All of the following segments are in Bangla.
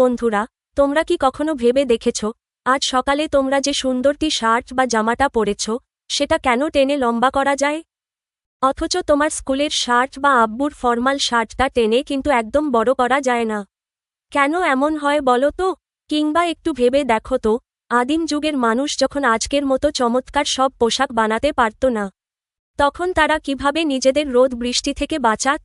বন্ধুরা, তোমরা কি কখনো ভেবে দেখেছ আজ সকালে তোমরা যে সুন্দরটি শার্ট বা জামাটা পরেছ সেটা কেন টেনে লম্বা করা যায়? অথচ তোমার স্কুলের শার্ট বা আব্বুর ফর্মাল শার্টটা টেনে কিন্তু একদম বড় করা যায় না। কেন এমন হয় বলো তো? কিংবা একটু ভেবে দেখো তো, আদিম যুগের মানুষ যখন আজকের মতো চমৎকার সব পোশাক বানাতে পারত না, তখন তারা কিভাবে নিজেদের রোদ বৃষ্টি থেকে বাঁচাত?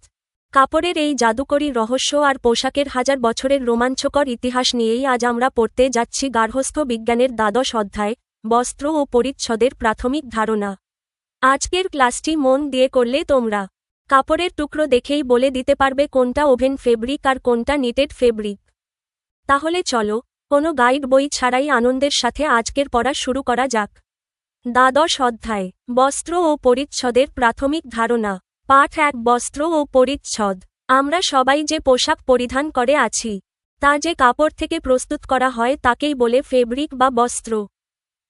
কাপড়ের এই জাদুকরী রহস্য আর পোশাকের হাজার বছরের রোমাঞ্চকর ইতিহাস নিয়েই আজ আমরা পড়তে যাচ্ছি গার্হস্থ্য বিজ্ঞানের দ্বাদশ অধ্যায়, বস্ত্র ও পরিচ্ছদের প্রাথমিক ধারণা। আজকের ক্লাসটি মন দিয়ে করলে তোমরা কাপড়ের টুকরো দেখেই বলে দিতে পারবে কোনটা ওভেন ফেব্রিক আর কোনটা নিটেড ফেব্রিক। তাহলে চলো, কোনো গাইড বই ছাড়াই আনন্দের সাথে আজকের পড়া শুরু করা যাক। দ্বাদশ অধ্যায়, বস্ত্র ও পরিচ্ছদের প্রাথমিক ধারণা। পাঠ 1, বস্ত্র ও পরিচ্ছদ। আমরা সবাই যে পোশাক পরিধান করে আছি, তা যে কাপড় থেকে প্রস্তুত করা হয় তাকেই বলে ফেব্রিক বা বস্ত্র।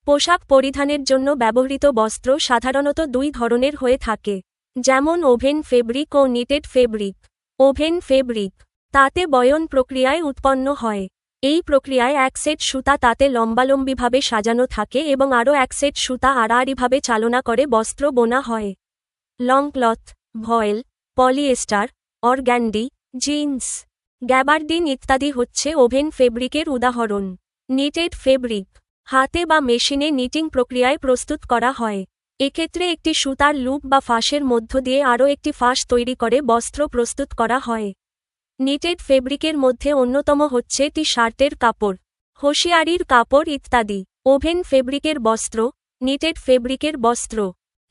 পোশাক পরিধানের জন্য ব্যবহৃত বস্ত্র সাধারণত দুই ধরনের হয়ে থাকে, যেমন ওভেন ফেব্রিক ও নিটেড ফেব্রিক। ওভেন ফেব্রিক তাতে বয়ন প্রক্রিয়ায় উৎপন্ন হয়। এই প্রক্রিয়ায় এক সেট সুতা তাতে লম্বালম্বিভাবে সাজানো থাকে এবং আরও এক সেট সুতা আড়াআড়িভাবে চালনা করে বস্ত্র বোনা হয়। লং ক্লথ, ভয়েল, পলিয়েস্টার, অর্গ্যান্ডি, জিন্স, গ্যাবার্ডিন ইত্যাদি হচ্ছে ওভেন ফেব্রিকের উদাহরণ। নিটেড ফেব্রিক হাতে বা মেশিনে নিটিং প্রক্রিয়ায় প্রস্তুত করা হয়। এক্ষেত্রে একটি সুতার লুপ বা ফাঁসের মধ্য দিয়ে আরও একটি ফাঁস তৈরি করে বস্ত্র প্রস্তুত করা হয়। নিটেড ফেব্রিকের মধ্যে অন্যতম হচ্ছে টি শার্টের কাপড়, হোশিয়ারির কাপড় ইত্যাদি। ওভেন ফেব্রিকের বস্ত্র, নিটেড ফেব্রিকের বস্ত্র।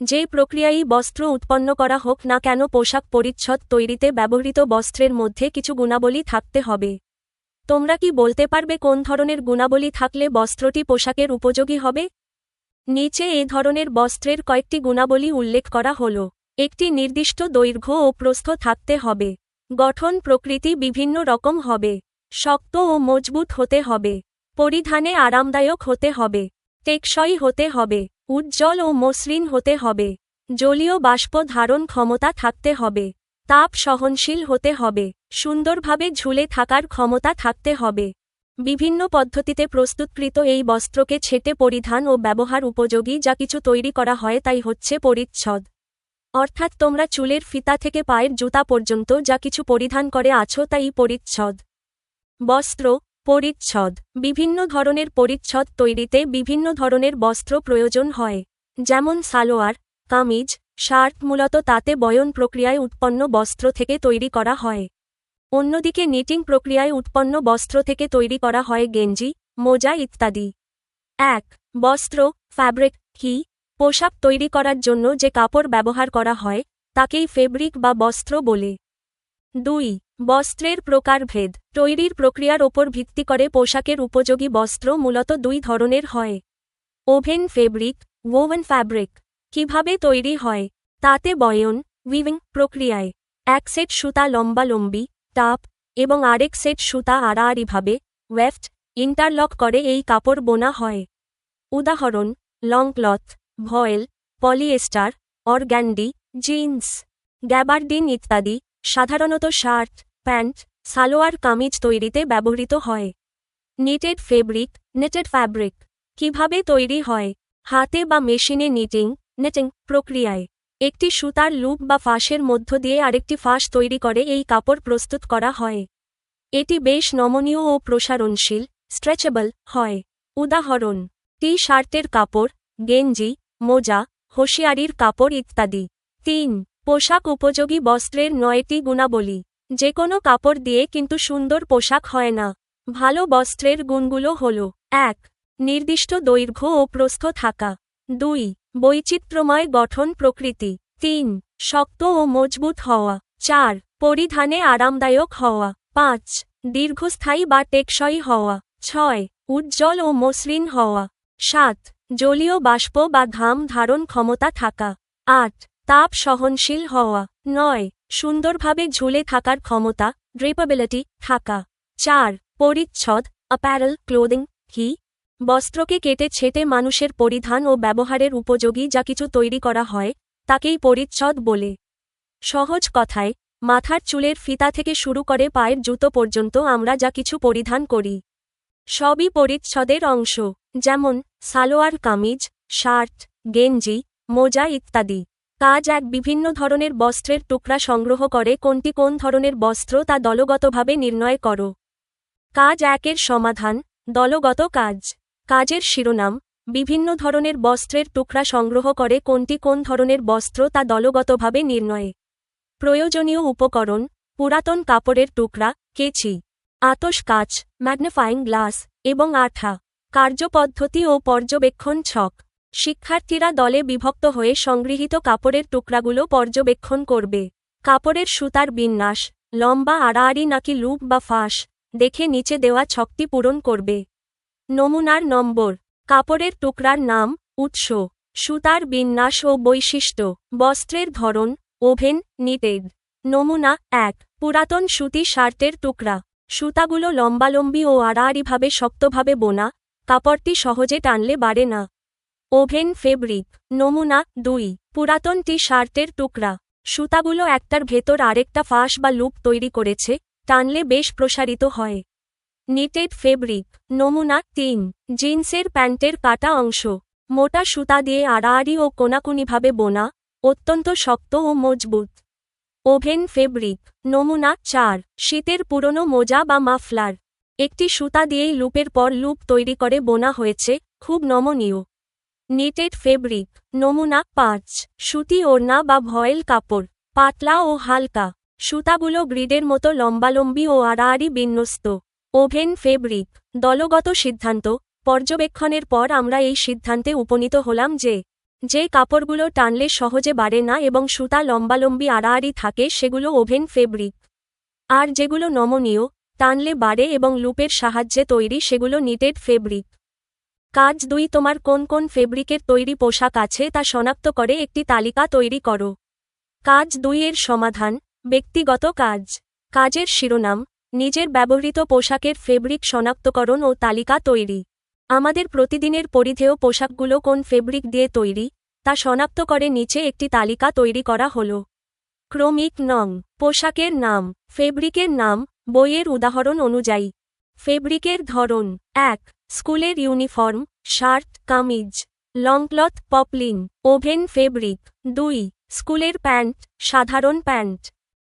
যে প্রক্রিয়ায় বস্ত্র উৎপন্ন করা হোক না কেন, পোশাক পরিচ্ছদ তৈরিতে ব্যবহৃত বস্ত্রের মধ্যে কিছু গুণাবলী থাকতে হবে। তোমরা কি বলতে পারবে কোন ধরনের গুণাবলী থাকলে বস্ত্রটি পোশাকের উপযোগী হবে? নিচে এ ধরনের বস্ত্রের কয়েকটি গুণাবলী উল্লেখ করা হল। একটি নির্দিষ্ট দৈর্ঘ্য ও প্রস্থ থাকতে হবে। গঠন প্রকৃতি বিভিন্ন রকম হবে। শক্ত ও মজবুত হতে হবে। পরিধানে আরামদায়ক হতে হবে। টেকসই হতে হবে। উজ্জ্বল ও মসৃণ হতে হবে। জলীয় বাষ্প ধারণ ক্ষমতা থাকতে হবে। তাপ সহনশীল হতে হবে। সুন্দরভাবে ঝুলে থাকার ক্ষমতা থাকতে হবে। বিভিন্ন পদ্ধতিতে প্রস্তুতকৃত এই বস্ত্রকে ছেটে পরিধান ও ব্যবহার উপযোগী যা কিছু তৈরি করা হয় তাই হচ্ছে পরিচ্ছদ। অর্থাৎ তোমরা চুলের ফিতা থেকে পায়ের জুতা পর্যন্ত যা কিছু পরিধান করে আছো তাই পরিচ্ছদ। বস্ত্র, পরিচ্ছদ। বিভিন্ন ধরনের পরিচ্ছদ তৈরিতে বিভিন্ন ধরনের বস্ত্র প্রয়োজন হয়, যেমন সালোয়ার, কামিজ, শার্ট মূলত তাতে বয়ন প্রক্রিয়ায় উৎপন্ন বস্ত্র থেকে তৈরি করা হয়। অন্যদিকে নিটিং প্রক্রিয়ায় উৎপন্ন বস্ত্র থেকে তৈরি করা হয় গেঞ্জি, মোজা ইত্যাদি। 1. বস্ত্র, ফ্যাব্রিক কি? পোশাক তৈরি করার জন্য যে কাপড় ব্যবহার করা হয় তাকেই ফেব্রিক বা বস্ত্র বলে। 2. বস্ত্রের প্রকারভেদ। তৈরির প্রক্রিয়ার ওপর ভিত্তি করে পোশাকের উপযোগী বস্ত্র মূলত দুই ধরনের হয়। ওভেন ফেব্রিক, ওভেন ফ্যাব্রিক কিভাবে তৈরি হয়? তাতে বয়ন, উইভিং প্রক্রিয়ায় এক সেট সুতা লম্বালম্বি, টাপ এবং আরেক সেট সুতা আড়াআড়িভাবে, ওয়েফট, ইন্টারলক করে এই কাপড় বোনা হয়। উদাহরণ: লং ক্লথ, ভয়েল, পলিয়েস্টার, অর্গ্যান্ডি, জিন্স, গ্যাবার্ডিন ইত্যাদি। সাধারণত শার্ট, প্যান্ট, সালোয়ার কামিজ তৈরিতে ব্যবহৃত হয়। নিটেড ফেব্রিক, নেটেড ফ্যাব্রিক কিভাবে তৈরি হয়? হাতে বা মেশিনে নিটিং প্রক্রিয়ায় একটি সুতার লুপ বা ফাঁসের মধ্য দিয়ে আরেকটি ফাঁস তৈরি করে এই কাপড় প্রস্তুত করা হয়। এটি বেশ নমনীয় ও প্রসারণশীল, স্ট্রেচেবল হয়। উদাহরণ: টি শার্টের কাপড়, গেঞ্জি, মোজা, হোশিয়ারির কাপড় ইত্যাদি। 3. পোশাক উপযোগী বস্ত্রের 9টি গুণাবলী। যে কোনো কাপড় দিয়ে কিন্তু সুন্দর পোশাক হয় না। ভালো বস্ত্রের গুণগুলো হল: 1. নির্দিষ্ট দৈর্ঘ্য ও প্রস্থ থাকা। 2. বৈচিত্র্যময় গঠন প্রকৃতি। 3. শক্ত ও মজবুত হওয়া। 4. পরিধানে আরামদায়ক হওয়া। 5. দীর্ঘস্থায়ী বা টেকসই হওয়া। 6. উজ্জ্বল ও মসৃণ হওয়া। 7. জলীয় বাষ্প বা ঘাম ধারণ ক্ষমতা থাকা। 8. তাপ সহনশীল হওয়া। 9. সুন্দরভাবে ঝুলে থাকার ক্ষমতা, ড্রেপেবিলিটি থাকা। 4. পরিচ্ছদ, অ্যাপারেল ক্লোদিং কি? বস্ত্রকে কেটে ছেটে মানুষের পরিধান ও ব্যবহারের উপযোগী যা কিছু তৈরি করা হয় তাকেই পরিচ্ছদ বলে। সহজ কথায়, মাথার চুলের ফিতা থেকে শুরু করে পায়ের জুতো পর্যন্ত আমরা যা কিছু পরিধান করি সবই পরিচ্ছদের অংশ, যেমন সালোয়ার কামিজ, শার্ট, গেঞ্জি, মোজা ইত্যাদি। কাজ এক বিভিন্ন ধরনের বস্ত্রের টুকরা সংগ্রহ করে কোনটি কোন ধরনের বস্ত্র তা দলগতভাবে নির্ণয় করো। কাজ একের সমাধান, দলগত কাজ। কাজের শিরোনাম, বিভিন্ন ধরনের বস্ত্রের টুকরা সংগ্রহ করে কোনটি কোন ধরনের বস্ত্র তা দলগতভাবে নির্ণয়ে। প্রয়োজনীয় উপকরণ, পুরাতন কাপড়ের টুকরা, কেচি, আতশ কাচ, ম্যাগনিফাইং গ্লাস এবং আঠা। কার্যপদ্ধতি ও পর্যবেক্ষণ ছক। শিক্ষার্থীরা দলে বিভক্ত হয়ে সংগৃহীত কাপড়ের টুকরাগুলো পর্যবেক্ষণ করবে। কাপড়ের সুতার বিন্যাস, লম্বা আড়াআড়ি নাকি লুপ বা ফাঁস, দেখে নিচে দেওয়া ছকটি পূরণ করবে। নমুনার নম্বর, কাপড়ের টুকরার নাম, উৎস, সুতার বিন্যাস ও বৈশিষ্ট্য, বস্ত্রের ধরন, ওভেন, নিটেড। নমুনা ১, পুরাতন সুতি শার্টের টুকরা। সুতাগুলো লম্বালম্বি ও আড়াআড়িভাবে শক্তভাবে বোনা, কাপড়টি সহজে টানলে বাড়ে না। Oven fabric. নমুনা ২, পুরাতন টি শার্টের টুকরা। সুতাগুলো একটার ভেতর আরেকটা ফাঁস বা লুপ তৈরি করেছে, টানলে বেশ প্রসারিত হয়। Knitted fabric. নমুনা ৩, জিন্সের প্যান্টের কাটা অংশ। মোটা সুতা দিয়ে আড়াআড়ি ও কোনাকুনিভাবে বোনা, অত্যন্ত শক্ত ও মজবুত। Oven fabric. নমুনা ৪, শীতের পুরনো মোজা বা মাফলার। একটি সুতা দিয়েই লুপের পর লুপ তৈরি করে বোনা হয়েছে, খুব নমনীয়। Knitted fabric. নমুনা ৫, সুতি ওড়না বা ভয়েল কাপড়, পাতলা ও হালকা। সুতাগুলো গ্রিডের মতো লম্বালম্বি ও আড়াআড়ি বিন্যস্ত। Oven fabric. দলগত সিদ্ধান্ত, পর্যবেক্ষণের পর আমরা এই সিদ্ধান্তে উপনীত হলাম যে কাপড়গুলো টানলে সহজে বাড়ে না এবং সুতা লম্বালম্বি আড়াআড়ি থাকে সেগুলো ওভেন ফেব্রিক। আর যেগুলো নমনীয়, টানলে বাড়ে এবং লুপের সাহায্যে তৈরি সেগুলো নিটেড ফেব্রিক। কাজ ২, তোমার কোন কোন ফেব্রিকের তৈরি পোশাক আছে তা শনাক্ত করে একটি তালিকা তৈরি করো। কাজ ২ এর সমাধান, ব্যক্তিগত কাজ। কাজের শিরোনাম, নিজের ব্যবহৃত পোশাকের ফেব্রিক শনাক্তকরণ ও তালিকা তৈরি। আমাদের প্রতিদিনের পরিধেয় পোশাকগুলো কোন ফেব্রিক দিয়ে তৈরি, তা শনাক্ত করে নিচে একটি তালিকা তৈরি করা হলো। ক্রমিক নং, পোশাকের নাম, ফেব্রিকের নাম, বইয়ের উদাহরণ অনুযায়ী। ফেব্রিকের ধরন, ১, স্কুলের uniform, shirt, kameez. Longcloth, poplin. Woven fabric. ২, স্কুলের প্যান্ট, সাধারণ প্যান্ট।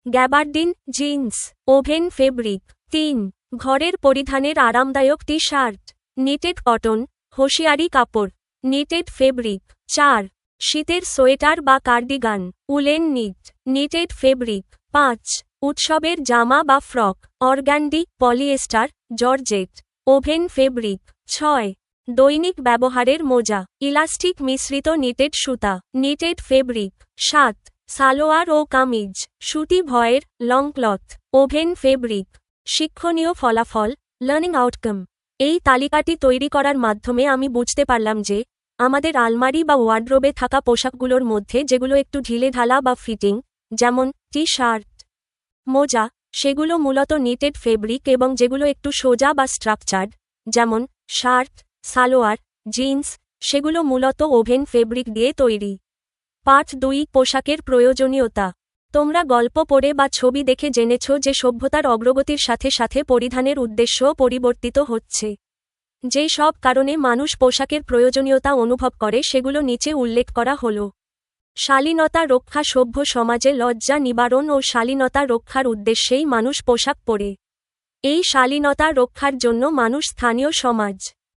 Gabardine, jeans. Woven fabric. ৩, ঘরের পরিধানের আরামদায়ক T shirt. Knitted cotton, hosiery কাপড়। Knitted fabric. ৪, শীতের সোয়েটার বা cardigan, woollen knit. Knitted fabric. ৫, উৎসবের জামা বা frock, organdie, polyester, georgette. Woven fabric. ৬, দৈনিক ব্যবহারের মোজা, ইলাস্টিক মিশ্রিত নিটেড সুতা। Knitted fabric. ৭, সালোয়ার ও কামিজ, সুতি ভয়ের, লংক্লথ। Oven fabric. শিক্ষণীয় ফলাফল, লার্নিং আউটকাম। এই তালিকাটি তৈরি করার মাধ্যমে আমি বুঝতে পারলাম যে আমাদের আলমারি বা ওয়ার্ড্রোবে থাকা পোশাকগুলোর মধ্যে যেগুলো একটু ঢিলেঢালা বা ফিটিং, যেমন টি শার্ট, মোজা, সেগুলো মূলত নিটেড ফেব্রিক এবং যেগুলো একটু সোজা বা স্ট্রাকচার্ড, যেমন শার্ট, সালোয়ার, জিন্স, সেগুলো মূলত ওভেন ফেব্রিক দিয়ে তৈরি। পাঠ ২, পোশাকের প্রয়োজনীয়তা। তোমরা গল্প পড়ে বা ছবি দেখে জেনেছ যে সভ্যতার অগ্রগতির সাথে সাথে পরিধানের উদ্দেশ্যও পরিবর্তিত হচ্ছে। যে সব কারণে মানুষ পোশাকের প্রয়োজনীয়তা অনুভব করে সেগুলো নিচে উল্লেখ করা হল। শালীনতা রক্ষা, সভ্য সমাজে লজ্জা নিবারণ ও শালীনতা রক্ষার উদ্দেশ্যেই মানুষ পোশাক পরে। এই শালীনতা রক্ষার জন্য মানুষ স্থানীয় সমাজ,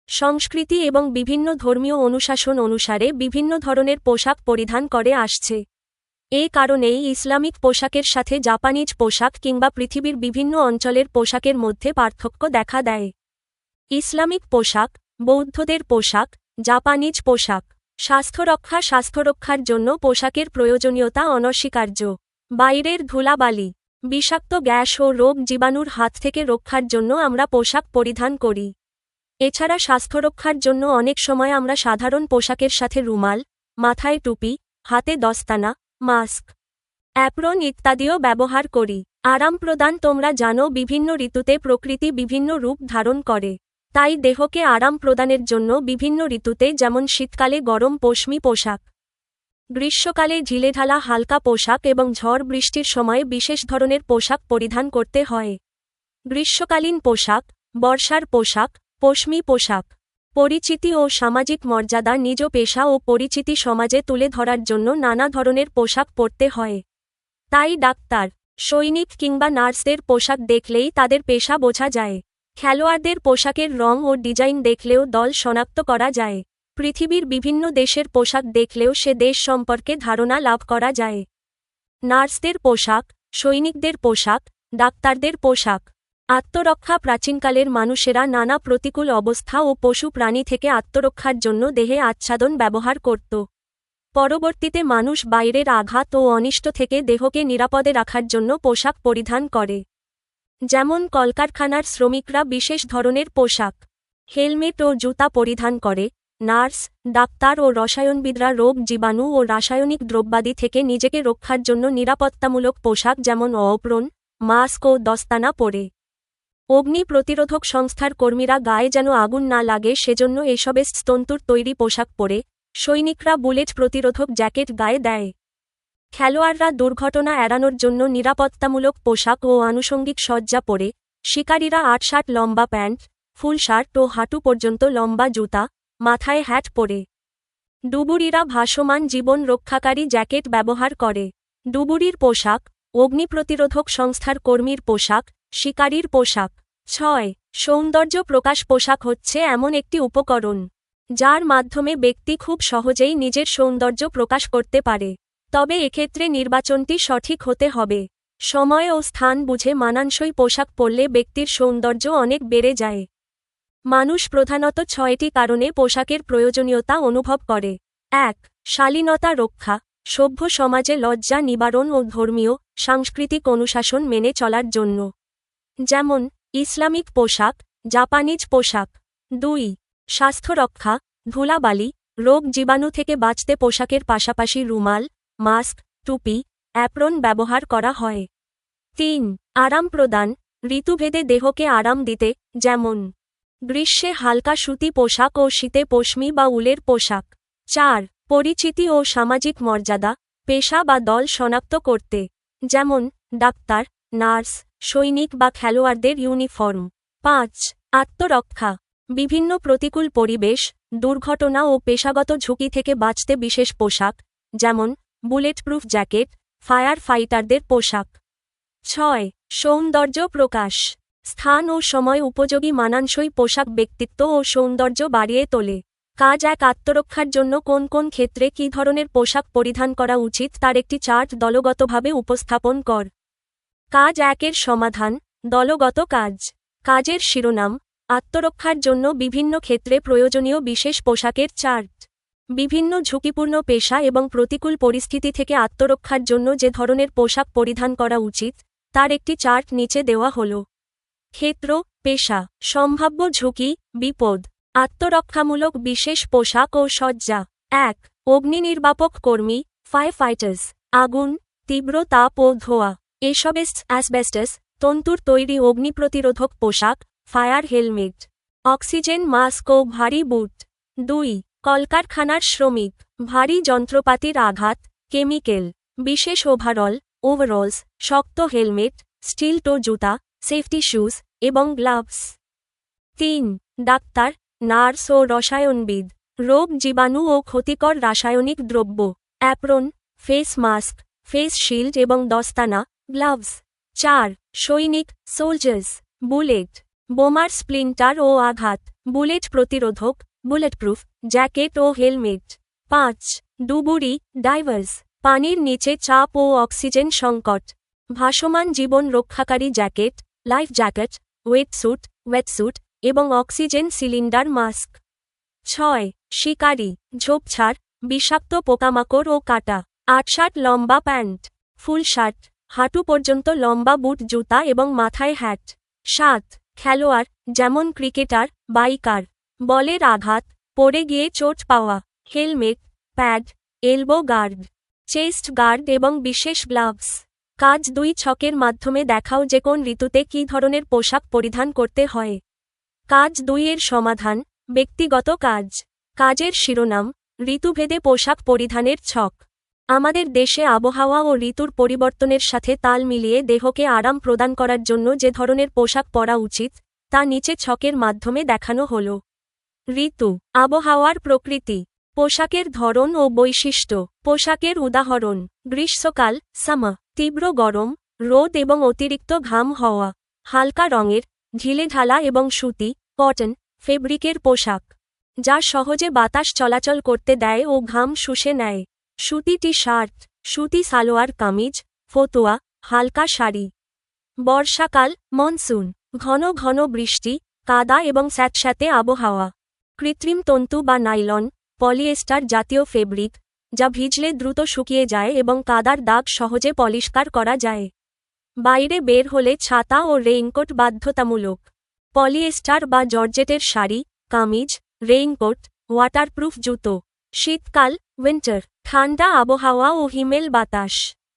সংস্কৃতি এবং বিভিন্ন ধর্মীয় অনুশাসন অনুসারে বিভিন্ন ধরনের পোশাক পরিধান করে আসছে। এই কারণেই ইসলামিক পোশাকের সাথে জাপানিজ পোশাক কিংবা পৃথিবীর বিভিন্ন অঞ্চলের পোশাকের মধ্যে পার্থক্য দেখা দেয়। ইসলামিক পোশাক, বৌদ্ধদের পোশাক, জাপানিজ পোশাক। স্বাস্থ্যরক্ষার জন্য পোশাকের প্রয়োজনীয়তা অনস্বীকার্য। বাইরের ধুলাবালি, বিষাক্ত গ্যাস ও রোগ জীবাণুর হাত থেকে রক্ষার জন্য আমরা পোশাক পরিধান করি। এছাড়া স্বাস্থ্যরক্ষার জন্য অনেক সময় আমরা সাধারণ পোশাকের সাথে রুমাল, মাথায় টুপি, হাতে দস্তানা, মাস্ক, অ্যাপ্রন ইত্যাদিও ব্যবহার করি। আরাম প্রদান, তোমরা জানো বিভিন্ন ঋতুতে প্রকৃতি বিভিন্ন রূপ ধারণ করে। তাই দেহকে আরাম প্রদানের জন্য বিভিন্ন ঋতুতে, যেমন শীতকালে গরম পশমি পোশাক, গ্রীষ্মকালে ঢিলেঢালা হালকা পোশাক এবং ঝড় বৃষ্টির সময়ে বিশেষ ধরনের পোশাক পরিধান করতে হয়। গ্রীষ্মকালীন পোশাক, বর্ষার পোশাক, পশমি পোশাক। পরিচিতি ও সামাজিক মর্যাদা। নিজ পেশা ও পরিচিতি সমাজে তুলে ধরার জন্য নানা ধরনের পোশাক পরতে হয়। তাই ডাক্তার, সৈনিক কিংবা নার্সদের পোশাক দেখলেই তাদের পেশা বোঝা যায়। খেলোয়াড়দের পোশাকের রং ও ডিজাইন দেখলেও দল শনাক্ত করা যায়। পৃথিবীর বিভিন্ন দেশের পোশাক দেখলেও সে দেশ সম্পর্কে ধারণা লাভ করা যায়। নার্সদের পোশাক, সৈনিকদের পোশাক, ডাক্তারদের পোশাক। আত্মরক্ষা। প্রাচীনকালের মানুষেরা নানা প্রতিকূল অবস্থা ও পশু প্রাণী থেকে আত্মরক্ষার জন্য দেহে আচ্ছাদন ব্যবহার করত। পরবর্তীতে মানুষ বাইরের আঘাত ও অনিষ্ট থেকে দেহকে নিরাপদে রাখার জন্য পোশাক পরিধান করে। যেমন কলকারখানার শ্রমিকরা বিশেষ ধরনের পোশাক, হেলমেট ও জুতা পরিধান করে। নার্স, ডাক্তার ও রসায়নবিদরা রোগ জীবাণু ও রাসায়নিক দ্রব্যাদি থেকে নিজেকে রক্ষার জন্য নিরাপত্তামূলক পোশাক যেমন অপ্রণ, মাস্ক ও দস্তানা পরে। অগ্নি প্রতিরোধক সংস্থার কর্মীরা গায়ে যেন আগুন না লাগে সেজন্য এসবে তন্তুর তৈরি পোশাক পরে। সৈনিকরা বুলেট প্রতিরোধক জ্যাকেট গায়ে দেয়। খেলোয়াড়রা দুর্ঘটনা এড়ানোর জন্য নিরাপত্তামূলক পোশাক ও আনুষঙ্গিক সজ্জা পরে। শিকারীরা আটশার্ট লম্বা প্যান্ট, ফুল শার্ট ও হাঁটু পর্যন্ত লম্বা জুতা, মাথায় হ্যাট পরে। ডুবুরিরা ভাসমান জীবন রক্ষাকারী জ্যাকেট ব্যবহার করে। ডুবুরির পোশাক, অগ্নি প্রতিরোধক সংস্থার কর্মীর পোশাক, শিকারীর পোশাক। 6. সৌন্দর্য প্রকাশ। পোশাক হচ্ছে এমন একটি উপকরণ যার মাধ্যমে ব্যক্তি খুব সহজেই নিজের সৌন্দর্য প্রকাশ করতে পারে। তবে এক্ষেত্রে নির্বাচনটি সঠিক হতে হবে। সময় ও স্থান বুঝে মানানসই পোশাক পরলে ব্যক্তির সৌন্দর্য অনেক বেড়ে যায়। মানুষ প্রধানত 6টি কারণে পোশাকের প্রয়োজনীয়তা অনুভব করে। 1. শালীনতা রক্ষা। সভ্য সমাজে লজ্জা নিবারণ ও ধর্মীয়, সাংস্কৃতিক অনুশাসন মেনে চলার জন্য। যেমন ইসলামিক পোশাক, জাপানিজ পোশাক। 2. স্বাস্থ্য রক্ষা। ধুলাবালি, রোগ জীবাণু থেকে বাঁচতে পোশাকের পাশাপাশি রুমাল, মাস্ক, টুপি, অ্যাপ্রন ব্যবহার করা হয়। 3. আরাম প্রদান। ঋতুভেদে দেহকে আরাম দিতে, যেমন গ্রীষ্মে হালকা সুতি পোশাক ও শীতে পশমি বা উলের পোশাক। 4. পরিচিতি ও সামাজিক মর্যাদা। পেশা বা দল শনাক্ত করতে, যেমন ডাক্তার, নার্স, সৈনিক বা খেলোয়াড়দের ইউনিফর্ম। 5. আত্মরক্ষা। বিভিন্ন প্রতিকূল পরিবেশ, দুর্ঘটনা ও পেশাগত ঝুঁকি থেকে বাঁচতে বিশেষ পোশাক, যেমন বুলেটপ্রুফ জ্যাকেট, ফায়ার ফাইটারদের পোশাক। 6. সৌন্দর্য প্রকাশ। স্থান ও সময় উপযোগী মানানসই পোশাক ব্যক্তিত্ব ও সৌন্দর্য বাড়িয়ে তোলে। কাজ 1. আত্মরক্ষার জন্য কোন কোন ক্ষেত্রে কী ধরনের পোশাক পরিধান করা উচিত তার একটি চার্ট দলগতভাবে উপস্থাপন কর। কাজ 1 এর সমাধান। দলগত কাজ। কাজের শিরোনাম। আত্মরক্ষার জন্য বিভিন্ন ক্ষেত্রে প্রয়োজনীয় বিশেষ পোশাকের চার্ট। বিভিন্ন ঝুঁকিপূর্ণ পেশা এবং প্রতিকূল পরিস্থিতি থেকে আত্মরক্ষার জন্য যে ধরনের পোশাক পরিধান করা উচিত তার একটি চার্ট নিচে দেওয়া হল। ক্ষেত্র, পেশা, সম্ভাব্য ঝুঁকি, বিপদ, আত্মরক্ষামূলক বিশেষ পোশাক ও সজ্জা। 1. অগ্নিনির্বাপক কর্মী, ফায়ার ফাইটার্স। আগুন, তীব্র তাপ ও ধোঁয়া, অ্যাসবেস্টাস, তন্তুর তৈরি অগ্নিপ্রতিরোধক পোশাক, ফায়ার হেলমেট, অক্সিজেন মাস্ক ও ভারী বুট। 2. কলকারখানার শ্রমিক, ভারী যন্ত্রপাতির আঘাত, কেমিক্যাল, বিশেষ ওভারঅলস, শক্ত হেলমেট, স্টিল টো জুতা, সেফটি শুজ এবং গ্লাভস। 3. ডাক্তার, নার্স ও রসায়নবিদ, রোগ জীবাণু ও ক্ষতিকর রাসায়নিক দ্রব্য, apron, face mask, face shield এবং দস্তানা, গ্লাভস। 4. সৈনিক, সোলজার্স, বুলেট, বোমার স্প্লিন্টার ও আঘাত, বুলেট প্রতিরোধক, বুলেটপ্রুফ জ্যাকেট ও হেলমেট। 5. ডুবুরি, ডাইভার্স, পানির নিচে চাপ ও অক্সিজেন সংকট, ভাসমান জীবন রক্ষাকারী জ্যাকেট, লাইফ জ্যাকেট, ওয়েটস্যুট এবং অক্সিজেন সিলিন্ডার মাস্ক। 6. শিকারী, ঝোপঝাড়, বিষাক্ত পোকামাকড় ও কাটা, আটশার্ট লম্বা প্যান্ট, ফুল শার্ট, হাঁটু পর্যন্ত লম্বা বুট জুতা এবং মাথায় হ্যাট। 7. খেলোয়াড়, যেমন ক্রিকেটার, বাইকার, বলের আঘাত, পড়ে গিয়ে চোট পাওয়া, helmet, pad, elbow guard, chest guard এবং বিশেষ গ্লাভস। কাজ 2 ছকের মাধ্যমে দেখাও যে কোন ঋতুতে কী ধরনের পোশাক পরিধান করতে হয়। কাজ 2 এর সমাধান। ব্যক্তিগত কাজ। কাজের শিরোনাম। ঋতুভেদে পোশাক পরিধানের ছক। আমাদের দেশে আবহাওয়া ও ঋতুর পরিবর্তনের সাথে তাল মিলিয়ে দেহকে আরাম প্রদান করার জন্য যে ধরনের পোশাক পরা উচিত তা নিচে ছকের মাধ্যমে দেখানো হল। ঋতু, আবহাওয়ার প্রকৃতি, পোশাকের ধরন ও বৈশিষ্ট্য। পোশাকের উদাহরণ: গ্রীষ্মকাল, সামার, তীব্র গরম, রোদ এবং অতিরিক্ত ঘাম হওয়া। হালকা রঙের, ঢিলেঢালা এবং সুতি, কটন, ফেব্রিকের পোশাক, যা সহজে বাতাস চলাচল করতে দেয় ও ঘাম শুষে নেয়। সুতি টি শার্ট, সুতি সালোয়ার কামিজ, ফতুয়া, হালকা শাড়ি। বর্ষাকাল, মনসুন, ঘন ঘন বৃষ্টি, কাদা এবং স্যাঁতস্যাঁতে আবহাওয়া। কৃত্রিম তন্তু বা নাইলন, পলিয়েস্টার জাতীয় ফেব্রিক, যা ভিজলে দ্রুত শুকিয়ে যায় এবং কাদার দাগ সহজে পরিষ্কার করা যায়। বাইরে বের হলে ছাতা ও রেইনকোট বাধ্যতামূলক। পলিয়েস্টার বা জর্জেটের শাড়ি, কামিজ, রেইনকোট, ওয়াটারপ্রুফ জুতো। শীতকাল, উইন্টার, ঠান্ডা আবহাওয়া ও হিমেল বাতাস।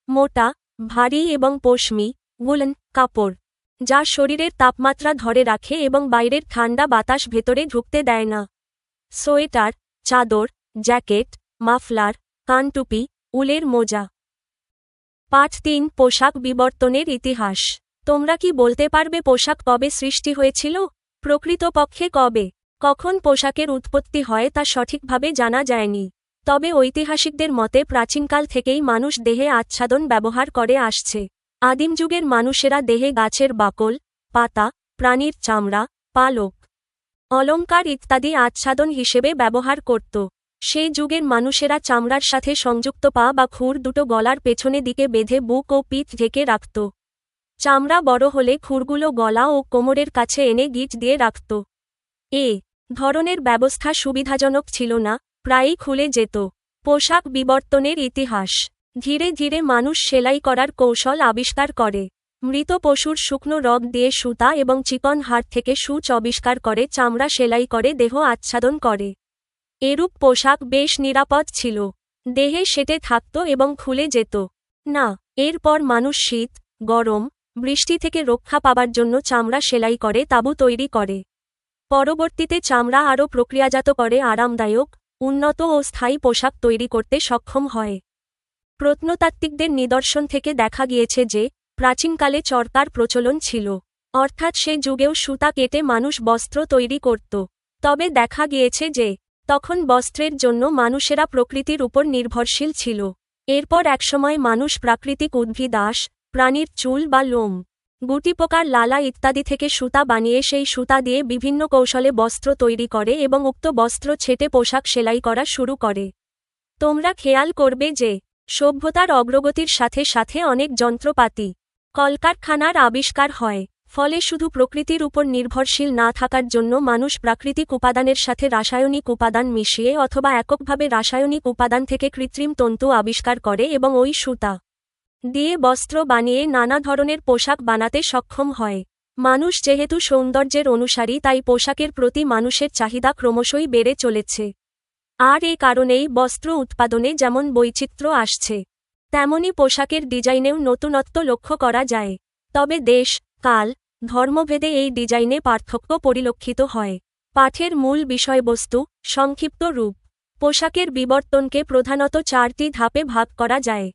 মোটা, ভারী এবং পশমি, উলেন কাপড়, যা শরীরের তাপমাত্রা ধরে রাখে এবং বাইরের ঠান্ডা বাতাস ভেতরে ঢুকতে দেয় না। সোয়েটার, চাদর, জ্যাকেট, মাফলার, কানটুপি, উলের মোজা। পাঠ ৩: পোশাক বিবর্তনের ইতিহাস। তোমরা কি বলতে পারবে পোশাক কবে সৃষ্টি হয়েছিল? প্রকৃতপক্ষে কবে, কখন পোশাকের উৎপত্তি হয় তা সঠিকভাবে জানা যায়নি। তবে ঐতিহাসিকদের মতে প্রাচীনকাল থেকেই মানুষ দেহে আচ্ছাদন ব্যবহার করে আসছে। আদিম যুগের মানুষেরা দেহে গাছের বাকল, পাতা, প্রাণীর চামড়া, পালক, অলংকার ইত্যাদি আচ্ছাদন হিসেবে ব্যবহার করত। সেই যুগের মানুষেরা চামড়ার সাথে সংযুক্ত পা বা খুর দুটো গলার পেছনে দিকে বেঁধে বুক ও পিঠ ঢেকে রাখত। চামড়া বড় হলে খুরগুলো গলা ও কোমরের কাছে এনে গিঁট দিয়ে রাখত। এ ধরনের ব্যবস্থা সুবিধাজনক ছিল না, প্রায়ই খুলে যেত। পোশাক বিবর্তনের ইতিহাস। ধীরে ধীরে মানুষ সেলাই করার কৌশল আবিষ্কার করে। মৃত পশুর শুকনো রগ দিয়ে সুতা এবং চিকন হাড় থেকে সূচ আবিষ্কার করে চামড়া সেলাই করে দেহ আচ্ছাদন করে। এরূপ পোশাক বেশ নিরাপদ ছিল। দেহে সেটে থাকত এবং খুলে যেত না। এরপর মানুষ শীত, গরম, বৃষ্টি থেকে রক্ষা পাবার জন্য চামড়া সেলাই করে তাঁবু তৈরি করে। পরবর্তীতে চামড়া আরও প্রক্রিয়াজাত করে আরামদায়ক, উন্নত ও স্থায়ী পোশাক তৈরি করতে সক্ষম হয়। প্রত্নতাত্ত্বিকদের নিদর্শন থেকে দেখা গিয়েছে যে প্রাচীনকালে চরকার প্রচলন ছিল, অর্থাৎ সে যুগেও সুতা কেটে মানুষ বস্ত্র তৈরি করত। তবে দেখা গিয়েছে যে তখন বস্ত্রের জন্য মানুষেরা প্রকৃতির উপর নির্ভরশীল ছিল। এরপর একসময় মানুষ প্রাকৃতিক উদ্ভিদ, প্রাণীর চুল বা লোম, গুটিপোকার লালা ইত্যাদি থেকে সুতা বানিয়ে সেই সুতা দিয়ে বিভিন্ন কৌশলে বস্ত্র তৈরি করে এবং উক্ত বস্ত্র ছেটে পোশাক সেলাই করা শুরু করে। তোমরা খেয়াল করবে যে সভ্যতার অগ্রগতির সাথে সাথে অনেক যন্ত্রপাতি, কলকারখানার আবিষ্কার হয়। ফলে শুধু প্রকৃতির উপর নির্ভরশীল না থাকার জন্য মানুষ প্রাকৃতিক উপাদানের সাথে রাসায়নিক উপাদান মিশিয়ে অথবা এককভাবে রাসায়নিক উপাদান থেকে কৃত্রিম তন্তু আবিষ্কার করে এবং ওই সুতা দিয়ে বস্ত্র বানিয়ে নানা ধরনের পোশাক বানাতে সক্ষম হয়। মানুষ যেহেতু সৌন্দর্যের অনুসারী, তাই পোশাকের প্রতি মানুষের চাহিদা ক্রমশই বেড়ে চলেছে। আর এ কারণেই বস্ত্র উৎপাদনে যেমন বৈচিত্র্য আসছে, তেমনি পোশাকের ডিজাইনেও নতুনত্ব লক্ষ্য করা যায়। তবে দেশ, কাল, ধর্মভেদে এই ডিজাইনে পার্থক্য পরিলক্ষিত হয়। পাঠের মূল বিষয়বস্তু, সংক্ষিপ্ত রূপ। পোশাকের বিবর্তনকে প্রধানত 4টি ধাপে ভাগ করা যায়।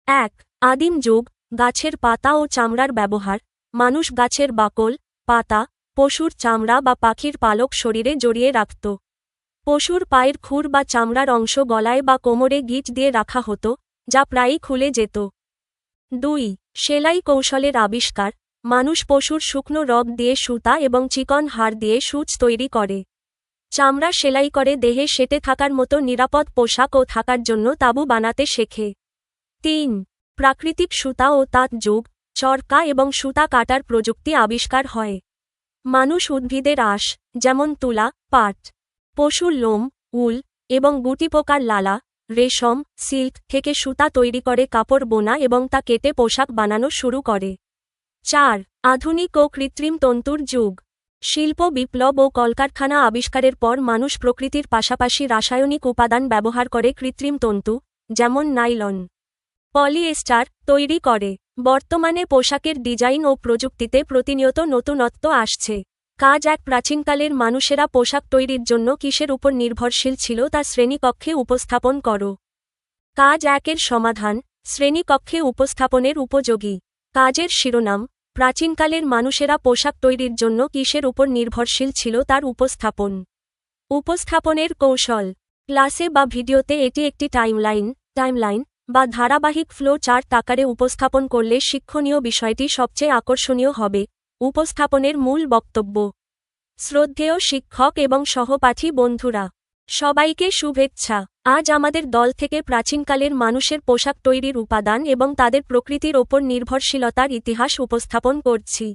1. আদিম যুগ, গাছের পাতা ও চামড়ার ব্যবহার। মানুষ গাছের বাকল, পাতা, পশুর চামড়া বা পাখির পালক শরীরে জড়িয়ে রাখত। পশুর পায়ের খুর বা চামড়ার অংশ গলায় বা কোমরে গিঁট দিয়ে রাখা হতো, যা প্রায়ই খুলে যেত। 2. সেলাই কৌশলের আবিষ্কার। মানুষ পশুর শুকনো রগ দিয়ে সুতা এবং চিকন হাড় দিয়ে সূচ তৈরি করে। চামড়া সেলাই করে দেহে সেটে থাকার মতো নিরাপদ পোশাক ও থাকার জন্য তাঁবু বানাতে শেখে। 3. প্রাকৃতিক সুতা ও তাঁত যুগ, চরকা এবং সুতা কাটার প্রযুক্তি আবিষ্কার হয়। মানুষ উদ্ভিদের যেমন তুলা, পাট, পশুর লোম, উল এবং গুটিপোকার লালা, রেশম, সিল্ক থেকে সুতা তৈরি করে কাপড় বোনা এবং তা কেটে পোশাক বানানো শুরু করে। 4. আধুনিক ও কৃত্রিম তন্তুর যুগ। শিল্প বিপ্লব ও কলকারখানা আবিষ্কারের পর মানুষ প্রকৃতির পাশাপাশি রাসায়নিক উপাদান ব্যবহার করে কৃত্রিম তন্তু, যেমন নাইলন, পলিয়েস্টার তৈরি করে। বর্তমানে পোশাকের ডিজাইন ও প্রযুক্তিতে প্রতিনিয়ত নতুনত্ব আসছে। কাজ 1. প্রাচীনকালের মানুষেরা পোশাক তৈরির জন্য কিসের উপর নির্ভরশীল ছিল তা শ্রেণীকক্ষে উপস্থাপন করো। কাজ 1-এর সমাধান, শ্রেণীকক্ষে উপস্থাপনের উপযোগী। কাজের শিরোনাম, প্রাচীনকালের মানুষেরা পোশাক তৈরির জন্য কিসের উপর নির্ভরশীল ছিল তার উপস্থাপন। উপস্থাপনের কৌশল, ক্লাসে বা ভিডিওতে এটি একটি টাইমলাইন বা ধারাবাহিক ফ্লো চার্ট আকারে উপস্থাপন করলে শিক্ষণীয় বিষয়টি সবচেয়ে আকর্ষণীয় হবে। উপস্থাপনের মূল বক্তব্য। শ্রদ্ধেয় শিক্ষক এবং সহপাঠী বন্ধুরা, সবাইকে শুভেচ্ছা। আজ আমাদের দল থেকে প্রাচীনকালের মানুষের পোশাক তৈরির উপাদান এবং তাদের প্রকৃতির ওপর নির্ভরশীলতার ইতিহাস উপস্থাপন করছি।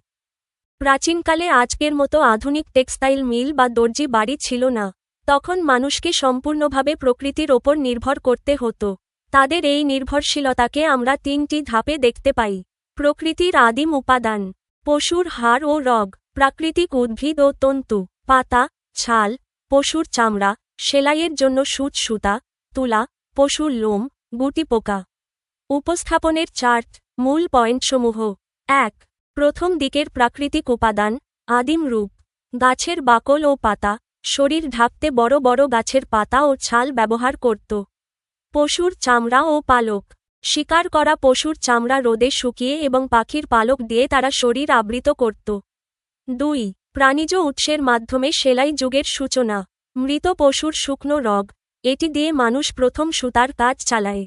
প্রাচীনকালে আজকের মতো আধুনিক টেক্সটাইল মিল বা দর্জি বাড়ি ছিল না। তখন মানুষকে সম্পূর্ণভাবে প্রকৃতির ওপর নির্ভর করতে হতো। তাদের এই নির্ভরশীলতাকে আমরা 3টি ধাপে দেখতে পাই। প্রকৃতির আদিম উপাদান, পশুর হাড় ও রগ, প্রাকৃতিক উদ্ভিদ ও তন্তু, পাতা, ছাল, পশুর চামড়া, সেলাইয়ের জন্য সুতা, তুলা, পশুর লোম, গুটিপোকা। উপস্থাপনের চার্ট, মূল পয়েন্টসমূহ। 1. প্রথম দিকের প্রাকৃতিক উপাদান, আদিম রূপ। গাছের বাকল ও পাতা, শরীর ঢাকতে বড় বড় গাছের পাতা ও ছাল ব্যবহার করত। পশুর চামড়া ও পালক, শিকার করা পশুর চামড়া রোদে শুকিয়ে এবং পাখির পালক দিয়ে তারা শরীর আবৃত করত। 2. প্রাণীজ উৎসের মাধ্যমে সেলাই যুগের সূচনা। মৃত পশুর শুকনো রগ, এটি দিয়ে মানুষ প্রথম সুতার কাজ চালায়।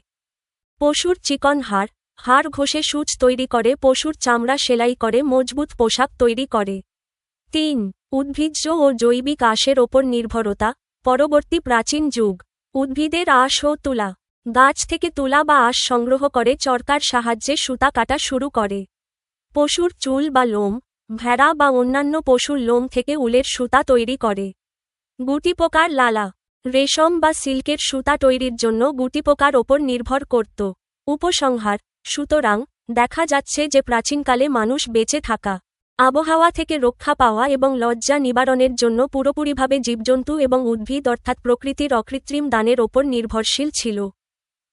পশুর চিকন হাড় ঘষে সূচ তৈরি করে পশুর চামড়া সেলাই করে মজবুত পোশাক তৈরি করে। 3. উদ্ভিজ্জ ও জৈবিক আঁশের ওপর নির্ভরতা। পরবর্তী প্রাচীন যুগ, উদ্ভিদের আঁশ ও তুলা। গাছ থেকে তুলা বা আঁশ সংগ্রহ করে চরকার সাহায্যে সুতা কাটা শুরু করে। পশুর চুল বা লোম, ভেড়া বা অন্যান্য পশুর লোম থেকে উলের সুতা তৈরি করে। গুটিপোকার লালা, রেশম বা সিল্কের সুতা তৈরির জন্য গুটিপোকার ওপর নির্ভর করত। উপসংহার, সুতরাং দেখা যাচ্ছে যে প্রাচীনকালে মানুষ বেঁচে থাকা, আবহাওয়া থেকে রক্ষা পাওয়া এবং লজ্জা নিবারণের জন্য পুরোপুরিভাবে জীবজন্তু এবং উদ্ভিদ অর্থাৎ প্রকৃতির অকৃত্রিম দানের ওপর নির্ভরশীল ছিল।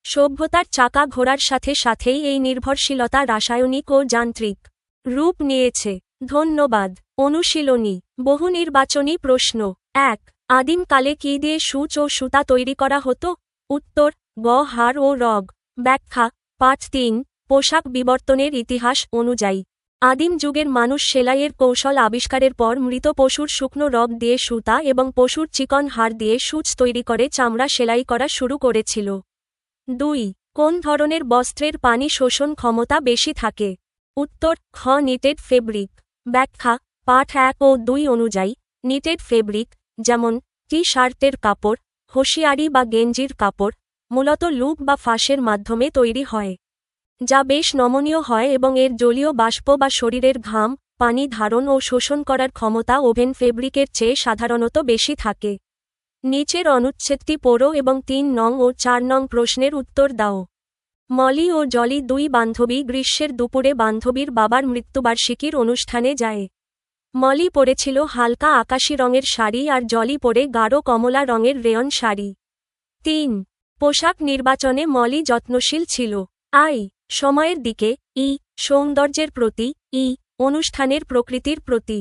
সভ্যতার চাকা ঘোরার সাথে সাথেই এই নির্ভরশীলতা রাসায়নিক ও যান্ত্রিক রূপ নিয়েছে। ধন্যবাদ। অনুশীলনী, বহুনির্বাচনী প্রশ্ন। 1. আদিমকালে কী দিয়ে সূচ ও সুতা তৈরি করা হতো? উত্তর, গ. হাড় ও রগ। ব্যাখ্যা, পাঠ 3, পোশাক বিবর্তনের ইতিহাস অনুযায়ী আদিম যুগের মানুষ সেলাইয়ের কৌশল আবিষ্কারের পর মৃত পশুর শুকনো রগ দিয়ে সুতা এবং পশুর চিকন হাড় দিয়ে সূচ তৈরি করে চামড়া সেলাই করা শুরু করেছিল। 2. কোন ধরনের বস্ত্রের পানি শোষণ ক্ষমতা বেশি থাকে? উত্তর, খ. Knitted fabric. ব্যাখ্যা, পাঠ 1 ও 2 অনুযায়ী নিটেড ফেব্রিক, যেমন টি-শার্টের কাপড়, হোশিয়ারি বা গেঞ্জির কাপড়, মূলত লুপ বা ফাঁসের মাধ্যমে তৈরি হয়, যা বেশ নমনীয় হয় এবং এর জলীয় বাষ্প বা শরীরের ঘাম, পানি ধারণ ও শোষণ করার ক্ষমতা ওভেন ফেব্রিকের চেয়ে সাধারণত বেশি থাকে। নিচের অনুচ্ছেদটি পড়ো এবং 3 নং ও 4 নং প্রশ্নের উত্তর দাও। মলি ও জলি 2 বান্ধবী গ্রীষ্মের দুপুরে বান্ধবীর বাবার মৃত্যুবার্ষিকীর অনুষ্ঠানে যায়। মলি পরেছিল হালকা আকাশী রঙের শাড়ি আর জলি পরে গাঢ় কমলা রঙের রেয়ন শাড়ি। 3. পোশাক নির্বাচনে মলি যত্নশীল ছিল। আই. সময়ের দিকে, ই. সৌন্দর্যের প্রতি, ই. অনুষ্ঠানের প্রকৃতির প্রতি।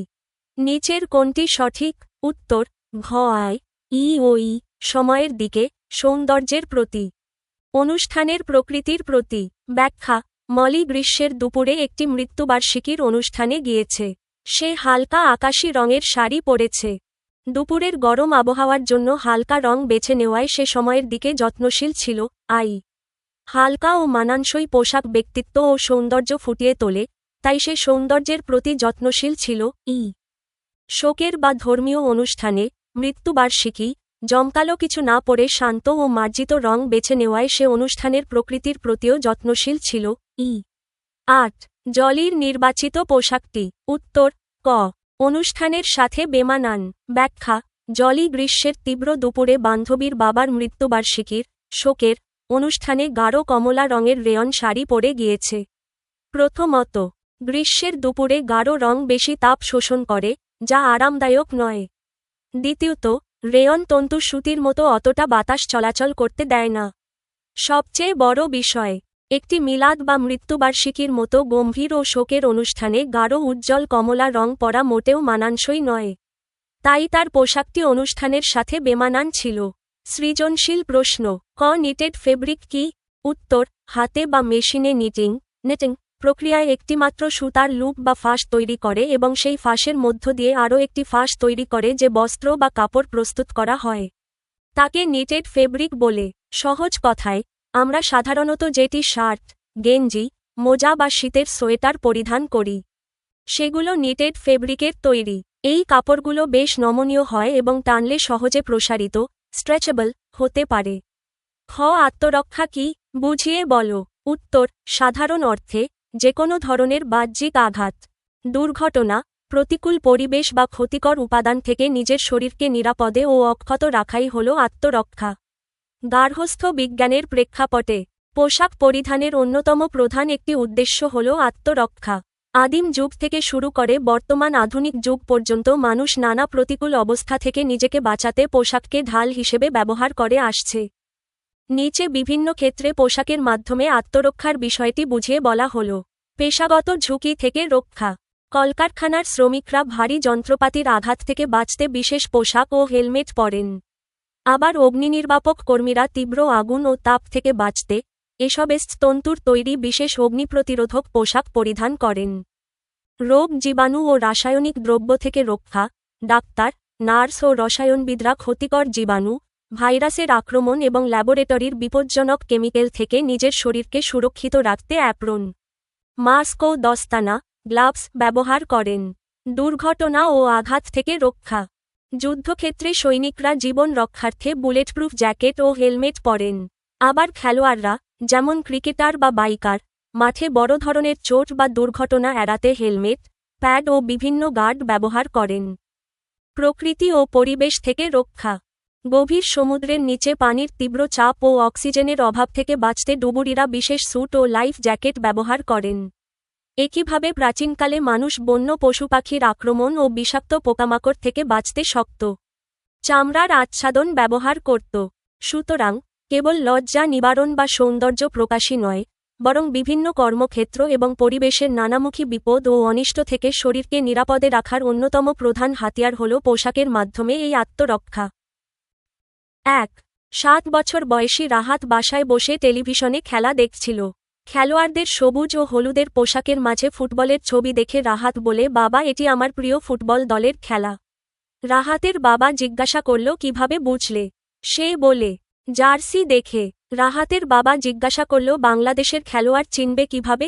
নিচের কোনটি সঠিক? উত্তর, ঘ. আই, ই ও ই। সময়ের দিকে, সৌন্দর্যের প্রতি, অনুষ্ঠানের প্রকৃতির প্রতি। ব্যাখ্যা, মলি গ্রীষ্মের দুপুরে একটি মৃত্যুবার্ষিকীর অনুষ্ঠানে গিয়েছে। সে হালকা আকাশী রঙের শাড়ি পরেছে। দুপুরের গরম আবহাওয়ার জন্য হালকা রং বেছে নেওয়ায় সে সময়ের দিকে যত্নশীল ছিল। আই. হালকা ও মানানসই পোশাক ব্যক্তিত্ব ও সৌন্দর্য ফুটিয়ে তোলে, তাই সে সৌন্দর্যের প্রতি যত্নশীল ছিল। ই. শোকের বা ধর্মীয় অনুষ্ঠানে, মৃত্যুবার্ষিকী, জমকালো কিছু না পরে শান্ত ও মার্জিত রং বেছে নেওয়ায় সে অনুষ্ঠানের প্রকৃতির প্রতিও যত্নশীল ছিল। ই. 8. জলির নির্বাচিত পোশাকটি। উত্তর, ক. অনুষ্ঠানের সাথে বেমানান। ব্যাখ্যা, জলি গ্রীষ্মের তীব্র দুপুরে বান্ধবীর বাবার মৃত্যুবার্ষিকীর, শোকের, অনুষ্ঠানে গাঢ় কমলা রঙের রেয়ন শাড়ি পরে গিয়েছে। প্রথমত, গ্রীষ্মের দুপুরে গাঢ় রং বেশি তাপ শোষণ করে, যা আরামদায়ক নয়। দ্বিতীয়ত, রেয়ন তন্তু সুতির মতো অতটা বাতাস চলাচল করতে দেয় না। সবচেয়ে বড় বিষয়, একটি মিলাদ বা মৃত্যুবার্ষিকীর মতো গম্ভীর ও শোকের অনুষ্ঠানে গাঢ় উজ্জ্বল কমলা রং পরা মোটেও মানানসই নয়। তাই তার পোশাকটি অনুষ্ঠানের সাথে বেমানান ছিল। সৃজনশীল প্রশ্ন। ক. নিটেড ফেব্রিক কি? উত্তর, হাতে বা মেশিনে নেটিং প্রক্রিয়ায় একটিমাত্র সুতার লুপ বা ফাঁস তৈরি করে এবং সেই ফাঁসের মধ্য দিয়ে আরও একটি ফাঁস তৈরি করে যে বস্ত্র বা কাপড় প্রস্তুত করা হয় তাকে নিটেড ফেব্রিক বলে। সহজ কথায়, আমরা সাধারণত যেটি শার্ট, গেঞ্জি, মোজা বা শীতের সোয়েটার পরিধান করি সেগুলো নিটেড ফেব্রিকের তৈরি। এই কাপড়গুলো বেশ নমনীয় হয় এবং টানলে সহজে প্রসারিত, স্ট্রেচেবল হতে পারে। খ আত্মরক্ষা কি, বুঝিয়ে বলো। উত্তর, সাধারণ অর্থে যেকোনো ধরনের বাহ্যিক আঘাত, দুর্ঘটনা, প্রতিকূল পরিবেশ বা ক্ষতিকর উপাদান থেকে নিজের শরীরকে নিরাপদে ও অক্ষত রাখাই হল আত্মরক্ষা। গার্হস্থ্য বিজ্ঞানের প্রেক্ষাপটে পোশাক পরিধানের অন্যতম প্রধান একটি উদ্দেশ্য হল আত্মরক্ষা। আদিম যুগ থেকে শুরু করে বর্তমান আধুনিক যুগ পর্যন্ত মানুষ নানা প্রতিকূল অবস্থা থেকে নিজেকে বাঁচাতে পোশাককে ঢাল হিসেবে ব্যবহার করে আসছে। নিচে বিভিন্ন ক্ষেত্রে পোশাকের মাধ্যমে আত্মরক্ষার বিষয়টি বুঝিয়ে বলা হল। পেশাগত ঝুঁকি থেকে রক্ষা। কলকারখানার শ্রমিকরা ভারী যন্ত্রপাতির আঘাত থেকে বাঁচতে বিশেষ পোশাক ও হেলমেট পরেন। আবার অগ্নিনির্বাপক কর্মীরা তীব্র আগুন ও তাপ থেকে বাঁচতে এসবেস্ট তন্তুর তৈরি বিশেষ অগ্নিপ্রতিরোধক পোশাক পরিধান করেন। রোগ জীবাণু ও রাসায়নিক দ্রব্য থেকে রক্ষা। ডাক্তার, নার্স ও রসায়নবিদরা ক্ষতিকর জীবাণু, ভাইরাসের আক্রমণ এবং ল্যাবরেটরির বিপজ্জনক কেমিক্যাল থেকে নিজের শরীরকে সুরক্ষিত রাখতে অ্যাপ্রন, মাস্ক ও দস্তানা, গ্লাভস ব্যবহার করেন। দুর্ঘটনা ও আঘাত থেকে রক্ষা। যুদ্ধক্ষেত্রে সৈনিকরা জীবন রক্ষার্থে বুলেটপ্রুফ জ্যাকেট ও হেলমেট পরেন। আবার খেলোয়াড়রা, যেমন ক্রিকেটার বা বাইকার, মাঠে বড় ধরনের চোট বা দুর্ঘটনা এড়াতে হেলমেট, প্যাড ও বিভিন্ন গার্ড ব্যবহার করেন। প্রকৃতি ও পরিবেশ থেকে রক্ষা। গভীর সমুদ্রের নিচে পানির তীব্র চাপ ও অক্সিজেনের অভাব থেকে বাঁচতে ডুবুরিরা বিশেষ স্যুট ও লাইফ জ্যাকেট ব্যবহার করেন। একইভাবে প্রাচীনকালে মানুষ বন্য পশু পাখির আক্রমণ ও বিষাক্ত পোকামাকড় থেকে বাঁচতে শক্ত চামড়ার আচ্ছাদন ব্যবহার করত। সুতরাং, কেবল লজ্জা নিবারণ বা সৌন্দর্য প্রকাশই নয়, বরং বিভিন্ন কর্মক্ষেত্র এবং পরিবেশের নানামুখী বিপদ ও অনিষ্ট থেকে শরীরকে নিরাপদে রাখার অন্যতম প্রধান হাতিয়ার হল পোশাকের মাধ্যমে এই আত্মরক্ষা। ১. ৭ বছর বয়সী রাহাত বাসায় বসে টেলিভিশনে খেলা দেখছিল। খেলোয়াড়দের সবুজ ও হলুদের পোশাকের মাঝে ফুটবলের ছবি দেখে রাহাত বলে, বাবা, এটি আমার প্রিয় ফুটবল দলের খেলা। রাহাতের বাবা জিজ্ঞাসা করল, কিভাবে বুঝলে? সে বলে, জার্সি দেখে। রাহাতের বাবা জিজ্ঞাসা করল, বাংলাদেশের খেলোয়াড় চিনবে কিভাবে?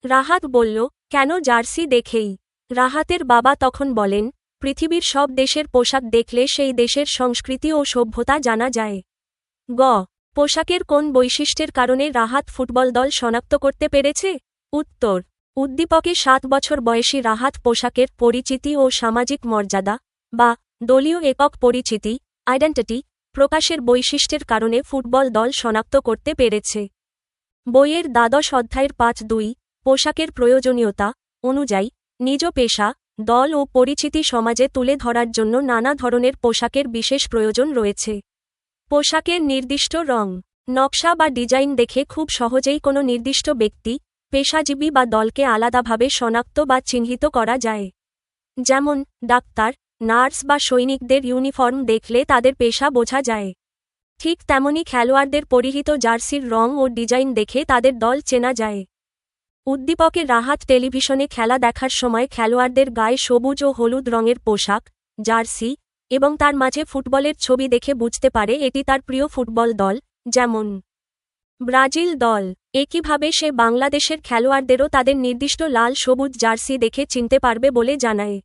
রাহাত বলল, কেন, জার্সি দেখেই। রাহাতের বাবা তখন বলেন, পৃথিবীর সব দেশের পোশাক দেখলে সেই দেশের সংস্কৃতি ও সভ্যতা জানা যায়। গ. পোশাকের কোন বৈশিষ্ট্যের কারণে রাহাত ফুটবল দল শনাক্ত করতে পেরেছে? উত্তর, উদ্দীপকে ৭ বছর বয়সী রাহাত পোশাকের পরিচিতি ও সামাজিক মর্যাদা বা দলীয় একক পরিচিতি, আইডেন্টিটি প্রকাশের বৈশিষ্ট্যের কারণে ফুটবল দল শনাক্ত করতে পেরেছে। বইয়ের দ্বাদশ অধ্যায়ের ৫.২ পোশাকের প্রয়োজনীয়তা অনুযায়ী নিজ পেশা, দল ও পরিচিতি সমাজে তুলে ধরার জন্য নানা ধরনের পোশাকের বিশেষ প্রয়োজন রয়েছে। পোশাকের নির্দিষ্ট রং, নকশা বা ডিজাইন দেখে খুব সহজেই কোনো নির্দিষ্ট ব্যক্তি, পেশাজীবী বা দলকে আলাদাভাবে শনাক্ত বা চিহ্নিত করা যায়। যেমন, ডাক্তার, নার্স বা সৈনিকদের ইউনিফর্ম দেখলে তাদের পেশা বোঝা যায়। ঠিক তেমনি খেলোয়াড়দের পরিহিত জার্সির রং ও ডিজাইন দেখে তাদের দল চেনা যায়। উদ্দীপকে রাহাত টেলিভিশনে খেলা দেখার সময় খেলোয়াড়দের গায়ে সবুজ ও হলুদ রঙের পোশাক, জার্সি এবং তার মাঝে ফুটবলের ছবি দেখে বুঝতে পারে এটি তার প্রিয় ফুটবল দল, যেমন ব্রাজিল দল। একইভাবে সে বাংলাদেশের খেলোয়াড়দেরও তাদের নির্দিষ্ট লাল সবুজ জার্সি দেখে চিনতে পারবে বলে জানায়।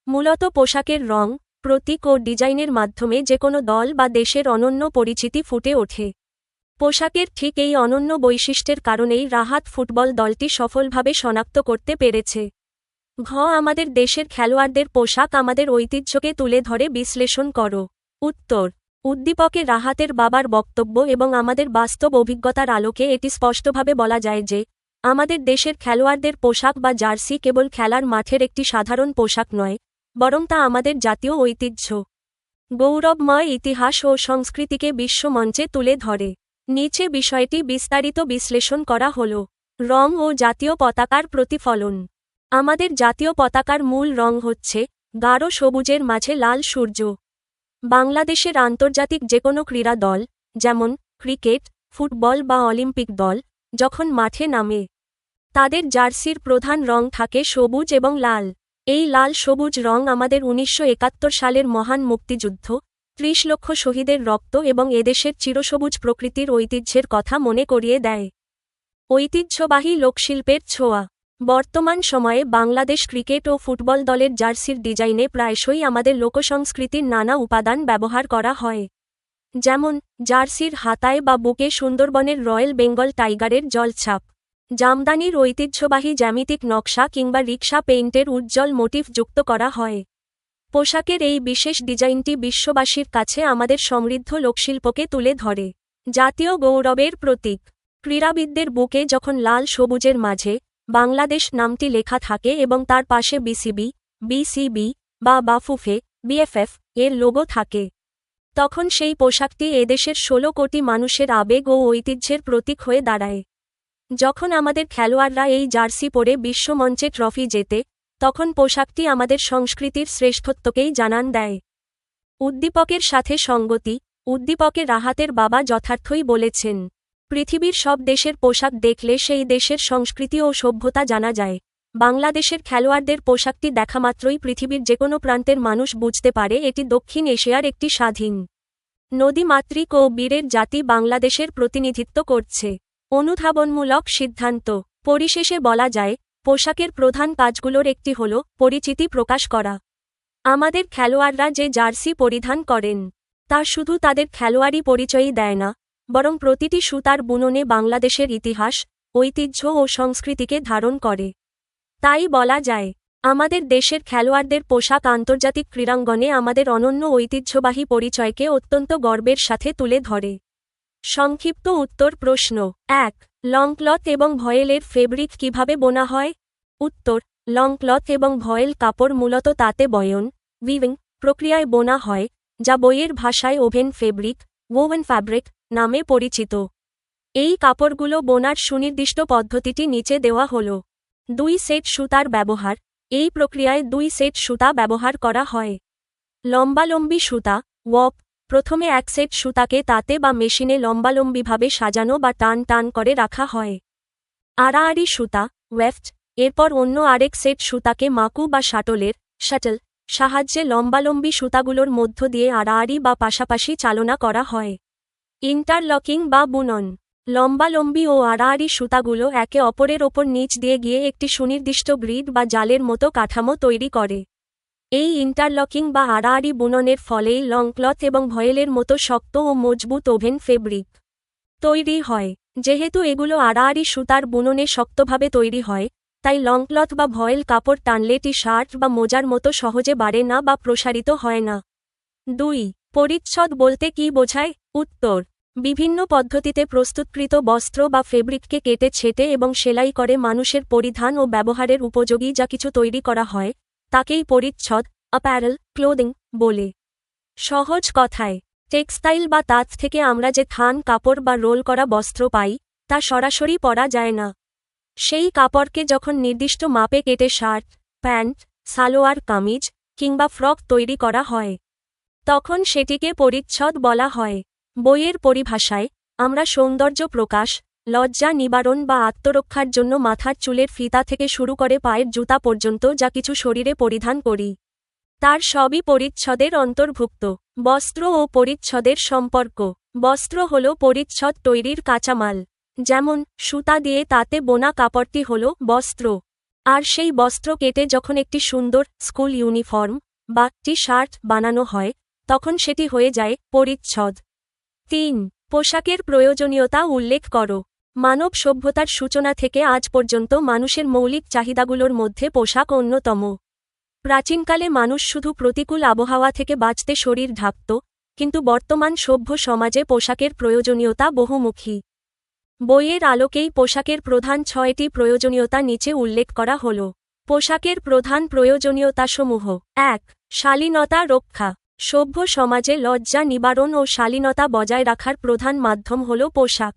মূলত পোশাকের রং, প্রতীক ও ডিজাইনের মাধ্যমে যেকোনো দল বা দেশের অনন্য পরিচিতি ফুটে ওঠে। পোশাকের ঠিক এই অনন্য বৈশিষ্ট্যের কারণেই রাহাত ফুটবল দলটি সফলভাবে শনাক্ত করতে পেরেছে। ঘ. আমাদের দেশের খেলোয়াড়দের পোশাক আমাদের ঐতিহ্যকে তুলে ধরে, বিশ্লেষণ করো। উত্তর, উদ্দীপকে রাহাতের বাবার বক্তব্য এবং আমাদের বাস্তব অভিজ্ঞতার আলোকে এটি স্পষ্টভাবে বলা যায় যে, আমাদের দেশের খেলোয়াড়দের পোশাক বা জার্সি কেবল খেলার মাঠের একটি সাধারণ পোশাক নয়, বরং তা আমাদের জাতীয় ঐতিহ্য, গৌরবময় ইতিহাস ও সংস্কৃতিকে বিশ্বমঞ্চে তুলে ধরে। নিচে বিষয়টি বিস্তারিত বিশ্লেষণ করা হল। রং ও জাতীয় পতাকার প্রতিফলন। আমাদের জাতীয় পতাকার মূল রং হচ্ছে গাঢ় সবুজের মাঝে লাল সূর্য। বাংলাদেশের আন্তর্জাতিক যেকোনো ক্রীড়া দল, যেমন ক্রিকেট, ফুটবল বা অলিম্পিক দল যখন মাঠে নামে তাদের জার্সির প্রধান রং থাকে সবুজ এবং লাল। এই লাল সবুজ রং আমাদের ১৯৭১ সালের মহান মুক্তিযুদ্ধ, ৩০ লক্ষ শহীদের রক্ত এবং এদেশের চিরসবুজ প্রকৃতির ঐতিহ্যের কথা মনে করিয়ে দেয়। ঐতিহ্যবাহী লোকশিল্পের ছোঁয়া। বর্তমান সময়ে বাংলাদেশ ক্রিকেট ও ফুটবল দলের জার্সির ডিজাইনে প্রায়শই আমাদের লোকসংস্কৃতির নানা উপাদান ব্যবহার করা হয়। যেমন জার্সির হাতায় বা বুকে সুন্দরবনের রয়্যাল বেঙ্গল টাইগারের জলছাপ, জামদানির ঐতিহ্যবাহী জ্যামিতিক নকশা কিংবা রিকশা পেইন্টের উজ্জ্বল মোটিফ যুক্ত করা হয়। পোশাকের এই বিশেষ ডিজাইনটি বিশ্ববাসীর কাছে আমাদের সমৃদ্ধ লোকশিল্পকে তুলে ধরে। জাতীয় গৌরবের প্রতীক। ক্রীড়াবিদদের বুকে যখন লাল সবুজের মাঝে বাংলাদেশ নামটি লেখা থাকে এবং তার পাশে বিসিবি, বিসিবি বা বাফুফে, বিএফএফ এর লোগো থাকে, তখন সেই পোশাকটি এদেশের ১৬ কোটি মানুষের আবেগ ও ঐতিহ্যের প্রতীক হয়ে দাঁড়ায়। যখন আমাদের খেলোয়াড়রা এই জার্সি পরে বিশ্বমঞ্চে ট্রফি জেতে, তখন পোশাকটি আমাদের সংস্কৃতির শ্রেষ্ঠত্বকেই জানান দেয়। উদ্দীপকের সাথে সঙ্গতি। উদ্দীপকে রাহাতের বাবা যথার্থই বলেছেন, পৃথিবীর সব দেশের পোশাক দেখলে সেই দেশের সংস্কৃতি ও সভ্যতা জানা যায়। বাংলাদেশের খেলোয়াড়দের পোশাকটি দেখামাত্রই পৃথিবীর যেকোনো প্রান্তের মানুষ বুঝতে পারে এটি দক্ষিণ এশিয়ার একটি স্বাধীন নদীমাতৃক ও বীরের জাতি বাংলাদেশের প্রতিনিধিত্ব করছে। অনুধাবনমূলক সিদ্ধান্ত। পরিশেষে বলা যায়, পোশাকের প্রধান কাজগুলোর একটি হল পরিচিতি প্রকাশ করা। আমাদের খেলোয়াড়রা যে জার্সি পরিধান করেন তা শুধু তাদের খেলোয়াড়ি পরিচয়ই দেয় না, বরং প্রতিটি সুতার বুননে বাংলাদেশের ইতিহাস, ঐতিহ্য ও সংস্কৃতিকে ধারণ করে। তাই বলা যায়, আমাদের দেশের খেলোয়াড়দের পোশাক আন্তর্জাতিক ক্রীড়াঙ্গনে আমাদের অনন্য ঐতিহ্যবাহী পরিচয়কে অত্যন্ত গর্বের সাথে তুলে ধরে। সংক্ষিপ্ত উত্তর প্রশ্ন ১. লংক্লথ এবং ভয়েলের ফেব্রিক কিভাবে বোনা হয়? উত্তর: লংক্লথ এবং ভয়েল কাপড় মূলত তাঁতে বয়ন, উইভিং প্রক্রিয়ায় বোনা হয়, যা বইয়ের ভাষায় ওভেন ফেব্রিক, ওভেন ফ্যাব্রিক নামে পরিচিত। এই কাপড়গুলো বোনার সুনির্দিষ্ট পদ্ধতিটি নিচে দেওয়া হল। ২ সেট সুতার ব্যবহার। এই প্রক্রিয়ায় ২ সেট সুতা ব্যবহার করা হয়। লম্বালম্বি সুতা, ওয়প। প্রথমে ১ সেট সুতাকে তাঁতে বা মেশিনে লম্বালম্বিভাবে সাজানো বা টান টান করে রাখা হয়। আড়াআড়ি সুতা, ওয়েফট। এরপর অন্য আরেক সেট সুতাকে মাকু বা শাটল সাহায্যে লম্বালম্বি সুতাগুলোর মধ্য দিয়ে আড়াআড়ি বা পাশাপাশি চালনা করা হয়। ইন্টারলকিং বা বুনন। লম্বালম্বি ও আড়াআড়ি সুতাগুলো একে অপরের ওপর নিচ দিয়ে গিয়ে একটি সুনির্দিষ্ট গ্রিড বা জালের মতো কাঠামো তৈরি করে। এই ইন্টারলকিং বা আড়াআড়ি বুননের ফলেই লংক্লথ এবং ভয়েলের মতো শক্ত ও মজবুত ওভেন ফেব্রিক তৈরি হয়। যেহেতু এগুলো আড়াআড়ি সুতার বুননে শক্তভাবে তৈরি হয়, তাই লংক্লথ বা ভয়েল কাপড় টানলে টি শার্ট বা মোজার মতো সহজে বাড়ে না বা প্রসারিত হয় না। ২. পরিচ্ছদ বলতে কী বোঝায়? উত্তর: বিভিন্ন পদ্ধতিতে প্রস্তুতকৃত বস্ত্র বা ফেব্রিককে কেটে ছেঁটে এবং সেলাই করে মানুষের পরিধান ও ব্যবহারের উপযোগী যা কিছু তৈরি করা হয়, তাকেই পরিচ্ছদ, অ্যাপারেল, ক্লোদিং বলে। সহজ কথায়, টেক্সটাইল বা তাঁত থেকে আমরা যে থান কাপড় বা রোল করা বস্ত্র পাই, তা সরাসরি পরা যায় না। সেই কাপড়কে যখন নির্দিষ্ট মাপে কেটে শার্ট, প্যান্ট, সালোয়ার কামিজ কিংবা ফ্রক তৈরি করা হয়, তখন সেটিকে পরিচ্ছদ বলা হয়। বইয়ের পরিভাষায়, আমরা সৌন্দর্য প্রকাশ, লজ্জা নিবারণ বা আত্মরক্ষার জন্য মাথার চুলের ফিতা থেকে শুরু করে পায়ের জুতা পর্যন্ত যা কিছু শরীরে পরিধান করি, তার সবই পরিচ্ছদের অন্তর্ভুক্ত। বস্ত্র ও পরিচ্ছদের সম্পর্ক। বস্ত্র হল পরিচ্ছদ তৈরির কাঁচামাল। যেমন সুতা দিয়ে তাতে বোনা কাপড়টি হল বস্ত্র। আর সেই বস্ত্র কেটে যখন একটি সুন্দর স্কুল ইউনিফর্ম বা টি শার্ট বানানো হয়, তখন সেটি হয়ে যায় পরিচ্ছদ। ৩. পোশাকের প্রয়োজনীয়তা উল্লেখ করো। মানব সভ্যতার সূচনা থেকে আজ পর্যন্ত মানুষের মৌলিক চাহিদাগুলোর মধ্যে পোশাক অন্যতম। প্রাচীনকালে মানুষ শুধু প্রতিকূল আবহাওয়া থেকে বাঁচতে শরীর ঢাকত, কিন্তু বর্তমান সভ্য সমাজে পোশাকের প্রয়োজনীয়তা বহুমুখী। বইয়ের আলোকেই পোশাকের প্রধান ৬টি প্রয়োজনীয়তা নিচে উল্লেখ করা হল। পোশাকের প্রধান প্রয়োজনীয়তাসমূহ: ১. শালীনতা রক্ষা। সভ্য সমাজে লজ্জা নিবারণ ও শালীনতা বজায় রাখার প্রধান মাধ্যম হল পোশাক।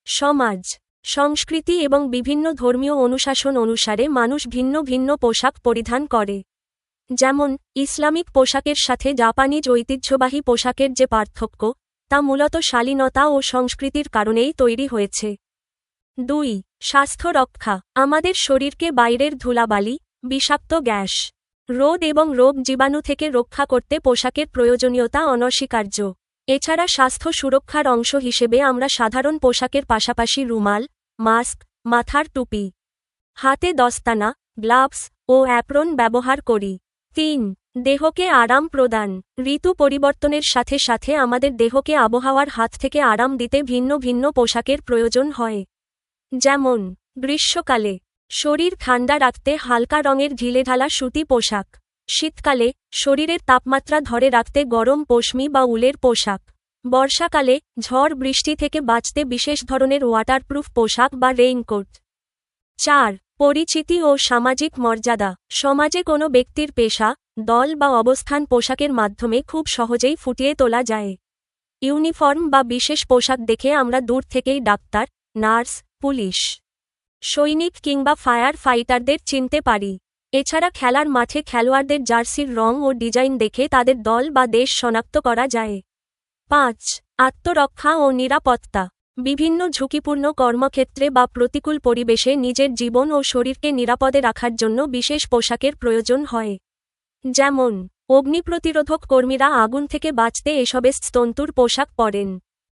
সমাজ, সংস্কৃতি এবং বিভিন্ন ধর্মীয় অনুশাসন অনুসারে মানুষ ভিন্ন ভিন্ন পোশাক পরিধান করে। যেমন, ইসলামিক পোশাকের সাথে জাপানিজ ঐতিহ্যবাহী পোশাকের যে পার্থক্য, তা মূলত শালীনতা ও সংস্কৃতির কারণেই তৈরি হয়েছে। 2. স্বাস্থ্য রক্ষা। আমাদের শরীরকে বাইরের ধুলাবালি, বিষাক্ত গ্যাস, রোদ এবং রোগ জীবাণু থেকে রক্ষা করতে পোশাকের প্রয়োজনীয়তা অনস্বীকার্য। এছাড়া স্বাস্থ্য সুরক্ষার অংশ হিসেবে আমরা সাধারণ পোশাকের পাশাপাশি রুমাল, মাস্ক, মাথার টুপি, হাতে দস্তানা, গ্লাভস ও অ্যাপ্রন ব্যবহার করি। 3. দেহকে আরাম প্রদান। ঋতু পরিবর্তনের সাথে সাথে আমাদের দেহকে আবহাওয়ার হাত থেকে আরাম দিতে ভিন্ন ভিন্ন পোশাকের প্রয়োজন হয়। যেমন গ্রীষ্মকালে শরীর ঠান্ডা রাখতে হালকা রঙের ঢিলেঢালা সুতি পোশাক। শীতকালে শরীরের তাপমাত্রা ধরে রাখতে গরম পশমি বা উলের পোশাক। বর্ষাকালে ঝড় বৃষ্টি থেকে বাঁচতে বিশেষ ধরনের ওয়াটারপ্রুফ পোশাক বা রেইনকোট। 4. পরিচিতি ও সামাজিক মর্যাদা। সমাজে কোনো ব্যক্তির পেশা, দল বা অবস্থান পোশাকের মাধ্যমে খুব সহজেই ফুটিয়ে তোলা যায়। ইউনিফর্ম বা বিশেষ পোশাক দেখে আমরা দূর থেকেই ডাক্তার, নার্স, পুলিশ, সৈনিক কিংবা ফায়ার ফাইটারদের চিনতে পারি। এছাড়া খেলার মাঠে খেলোয়াড়দের জার্সির রং ও ডিজাইন দেখে তাদের দল বা দেশ শনাক্ত করা যায়। 5. আত্মরক্ষা ও নিরাপত্তা। বিভিন্ন ঝুঁকিপূর্ণ কর্মক্ষেত্রে বা প্রতিকূল পরিবেশে নিজের জীবন ও শরীরকে নিরাপদে রাখার জন্য বিশেষ পোশাকের প্রয়োজন হয়। যেমন অগ্নিপ্রতিরোধক কর্মীরা আগুন থেকে বাঁচতে এসবেস্ট তন্তুর পোশাক পরেন।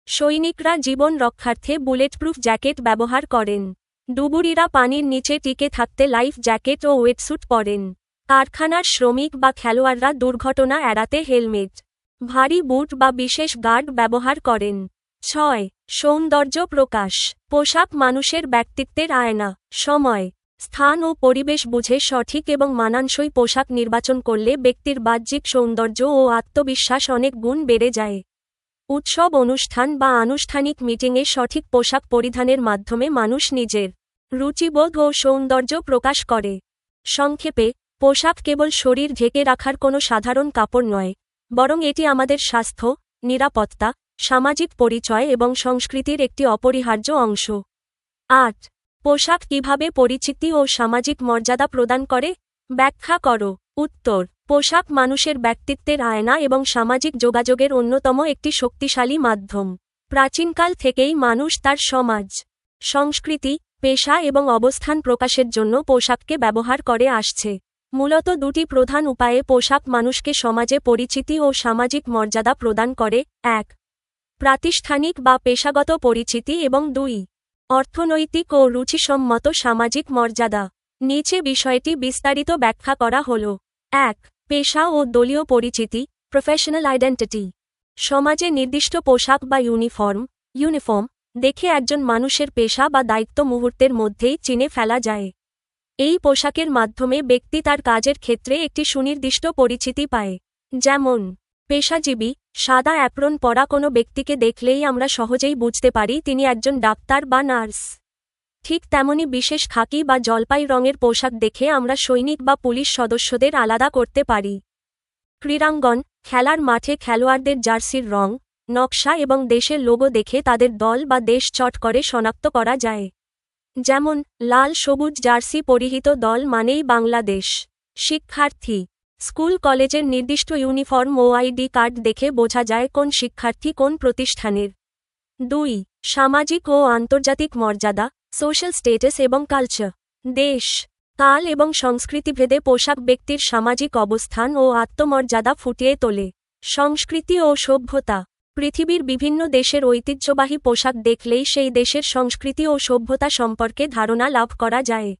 সৈনিকরা জীবন রক্ষার্থে বুলেটপ্রুফ জ্যাকেট ব্যবহার করেন। ডুবুরিরা পানির নিচে টিকে থাকতে লাইফ জ্যাকেট ও ওয়েটস্যুট পরেন। কারখানার শ্রমিক বা খেলোয়াড়রা দুর্ঘটনা এড়াতে হেলমেট, ভারী বুট বা বিশেষ গার্ড ব্যবহার করেন। 6. সৌন্দর্য প্রকাশ। পোশাক মানুষের ব্যক্তিত্বের আয়না। সময়, স্থান ও পরিবেশ বুঝে সঠিক এবং মানানসই পোশাক নির্বাচন করলে ব্যক্তির বাহ্যিক সৌন্দর্য ও আত্মবিশ্বাস অনেক গুণ বেড়ে যায়। উৎসব অনুষ্ঠান বা আনুষ্ঠানিক মিটিংয়ে সঠিক পোশাক পরিধানের মাধ্যমে মানুষ নিজের রুচিবোধ ও সৌন্দর্য প্রকাশ করে। সংক্ষেপে, পোশাক কেবল শরীর ঢেকে রাখার কোনো সাধারণ কাপড় নয়, বরং এটি আমাদের স্বাস্থ্য, নিরাপত্তা, সামাজিক পরিচয় এবং সংস্কৃতির একটি অপরিহার্য অংশ। 8. পোশাক কিভাবে পরিচিতি ও সামাজিক মর্যাদা প্রদান করে? ব্যাখ্যা করো। উত্তর: পোশাক মানুষের ব্যক্তিত্বের আয়না এবং সামাজিক যোগাযোগের অন্যতম একটি শক্তিশালী মাধ্যম। প্রাচীনকাল থেকেই মানুষ তার সমাজ, সংস্কৃতি, পেশা এবং অবস্থান প্রকাশের জন্য পোশাককে ব্যবহার করে আসছে। মূলত দুটি প্রধান উপায়ে পোশাক মানুষকে সমাজে পরিচিতি ও সামাজিক মর্যাদা প্রদান করে: 1. প্রাতিষ্ঠানিক বা পেশাগত পরিচিতি এবং 2. অর্থনৈতিক ও রুচিসম্মত সামাজিক মর্যাদা। নিচে বিষয়টি বিস্তারিত ব্যাখ্যা করা হল। 1. পেশা ও দলীয় পরিচিতি, প্রফেশনাল আইডেন্টিটি। সমাজে নির্দিষ্ট পোশাক বা ইউনিফর্ম দেখে একজন মানুষের পেশা বা দায়িত্ব মুহূর্তের মধ্যেই চিনে ফেলা যায়। এই পোশাকের মাধ্যমে ব্যক্তি তার কাজের ক্ষেত্রে একটি সুনির্দিষ্ট পরিচিতি পায়। যেমন পেশাজীবী, সাদা অ্যাপ্রন পরা কোনো ব্যক্তিকে দেখলেই আমরা সহজেই বুঝতে পারি তিনি একজন ডাক্তার বা নার্স। ঠিক তেমনি বিশেষ খাকি বা জলপাই রঙের পোশাক দেখে আমরা সৈনিক বা পুলিশ সদস্যদের আলাদা করতে পারি। ক্রীড়াঙ্গন, খেলার মাঠে খেলোয়াড়দের জার্সির রং, নকশা এবং দেশের লোগো দেখে তাদের দল বা দেশ চট করে শনাক্ত করা যায়। যেমন লাল সবুজ জার্সি পরিহিত দল মানেই বাংলাদেশ। শিক্ষার্থী, স্কুল কলেজের নির্দিষ্ট ইউনিফর্ম ও আইডি কার্ড দেখে বোঝা যায় কোন শিক্ষার্থী কোন প্রতিষ্ঠানের। 2. সামাজিক ও আন্তর্জাতিক মর্যাদা, সোশ্যাল স্ট্যাটাস এবং কালচার। দেশ, কাল এবং সংস্কৃতিভেদে পোশাক ব্যক্তির সামাজিক অবস্থান ও আত্মমর্যাদা ফুটিয়ে তোলে। সংস্কৃতি ও সভ্যতা। পৃথিবীর বিভিন্ন দেশের ঐতিহ্যবাহী পোশাক দেখলেই সেই দেশের সংস্কৃতি ও সভ্যতা সম্পর্কে ধারণা লাভ করা যায়।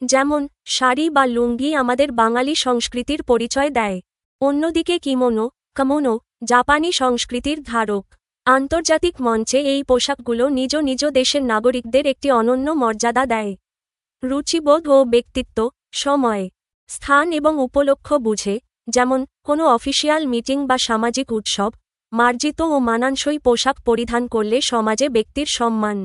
যেমন শাড়ি বা লুঙ্গি আমাদের বাঙালি সংস্কৃতির পরিচয় দেয়। অন্যদিকে কিমোনো জাপানি সংস্কৃতির ধারক। আন্তর্জাতিক মঞ্চে এই পোশাকগুলো নিজ নিজ দেশের নাগরিকদের একটি অনন্য মর্যাদা দেয়। রুচিবোধ ও ব্যক্তিত্ব। সময়, স্থান এবং উপলক্ষ বুঝে, যেমন কোনো অফিসিয়াল মিটিং বা সামাজিক উৎসব, মার্জিত ও মানানসই পোশাক পরিধান করলে সমাজে ব্যক্তির সম্মান,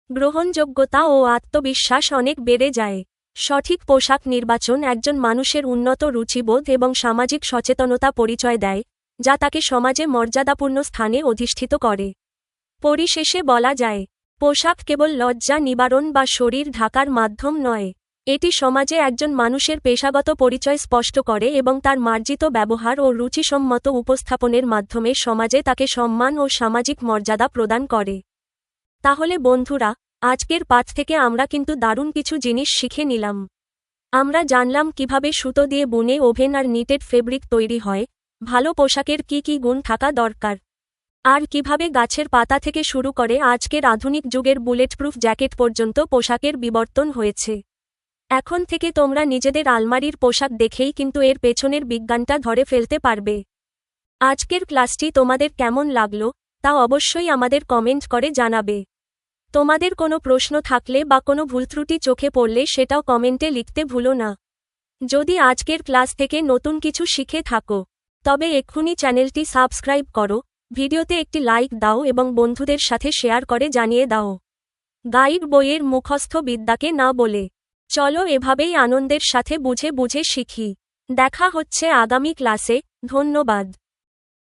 গ্রহণযোগ্যতা ও আত্মবিশ্বাস অনেক বেড়ে যায়। সঠিক পোশাক নির্বাচন একজন মানুষের উন্নত রুচিবোধ এবং সামাজিক সচেতনতা পরিচয় দেয়, যা তাকে সমাজে মর্যাদাপূর্ণ স্থানে অধিষ্ঠিত করে। পরিশেষে বলা যায়, পোশাক কেবল লজ্জা নিবারণ বা শরীর ঢাকার মাধ্যম নয়, এটি সমাজে একজন মানুষের পেশাগত পরিচয় স্পষ্ট করে এবং তার মার্জিত ব্যবহার ও রুচিসম্মত উপস্থাপনের মাধ্যমে সমাজে তাকে সম্মান ও সামাজিক মর্যাদা প্রদান করে। তাহলে বন্ধুরা, আজকের পাঠ থেকে আমরা কিন্তু দারুণ কিছু জিনিস শিখে নিলাম। আমরা জানলাম কিভাবে সুতো দিয়ে বুনে ওভেন আর নিটেড ফেব্রিক তৈরি হয়, ভালো পোশাকের কি কি গুণ থাকা দরকার, আর কিভাবে গাছের পাতা থেকে শুরু করে আজকের আধুনিক যুগের বুলেটপ্রুফ জ্যাকেট পর্যন্ত পোশাকের বিবর্তন হয়েছে। এখন থেকে তোমরা নিজেদের আলমারির পোশাক দেখেই কিন্তু এর পেছনের বিজ্ঞানটা ধরে ফেলতে পারবে। আজকের ক্লাসটি তোমাদের কেমন লাগলো তা অবশ্যই আমাদের কমেন্ট করে জানাবে। তোমাদের কোনো প্রশ্ন থাকলে বা কোনো ভুলত্রুটি চোখে পড়লে সেটাও কমেন্টে লিখতে ভুলো না। যদি আজকের ক্লাস থেকে নতুন কিছু শিখে থাকো, তবে এক্ষুনি চ্যানেলটি সাবস্ক্রাইব করো, ভিডিওতে একটি লাইক দাও এবং বন্ধুদের সাথে শেয়ার করে জানিয়ে দাও। গাইড বইয়ের মুখস্থ বিদ্যাকে না বলে চলো এভাবেই আনন্দের সাথে বুঝে বুঝে শিখি। দেখা হচ্ছে আগামী ক্লাসে। ধন্যবাদ।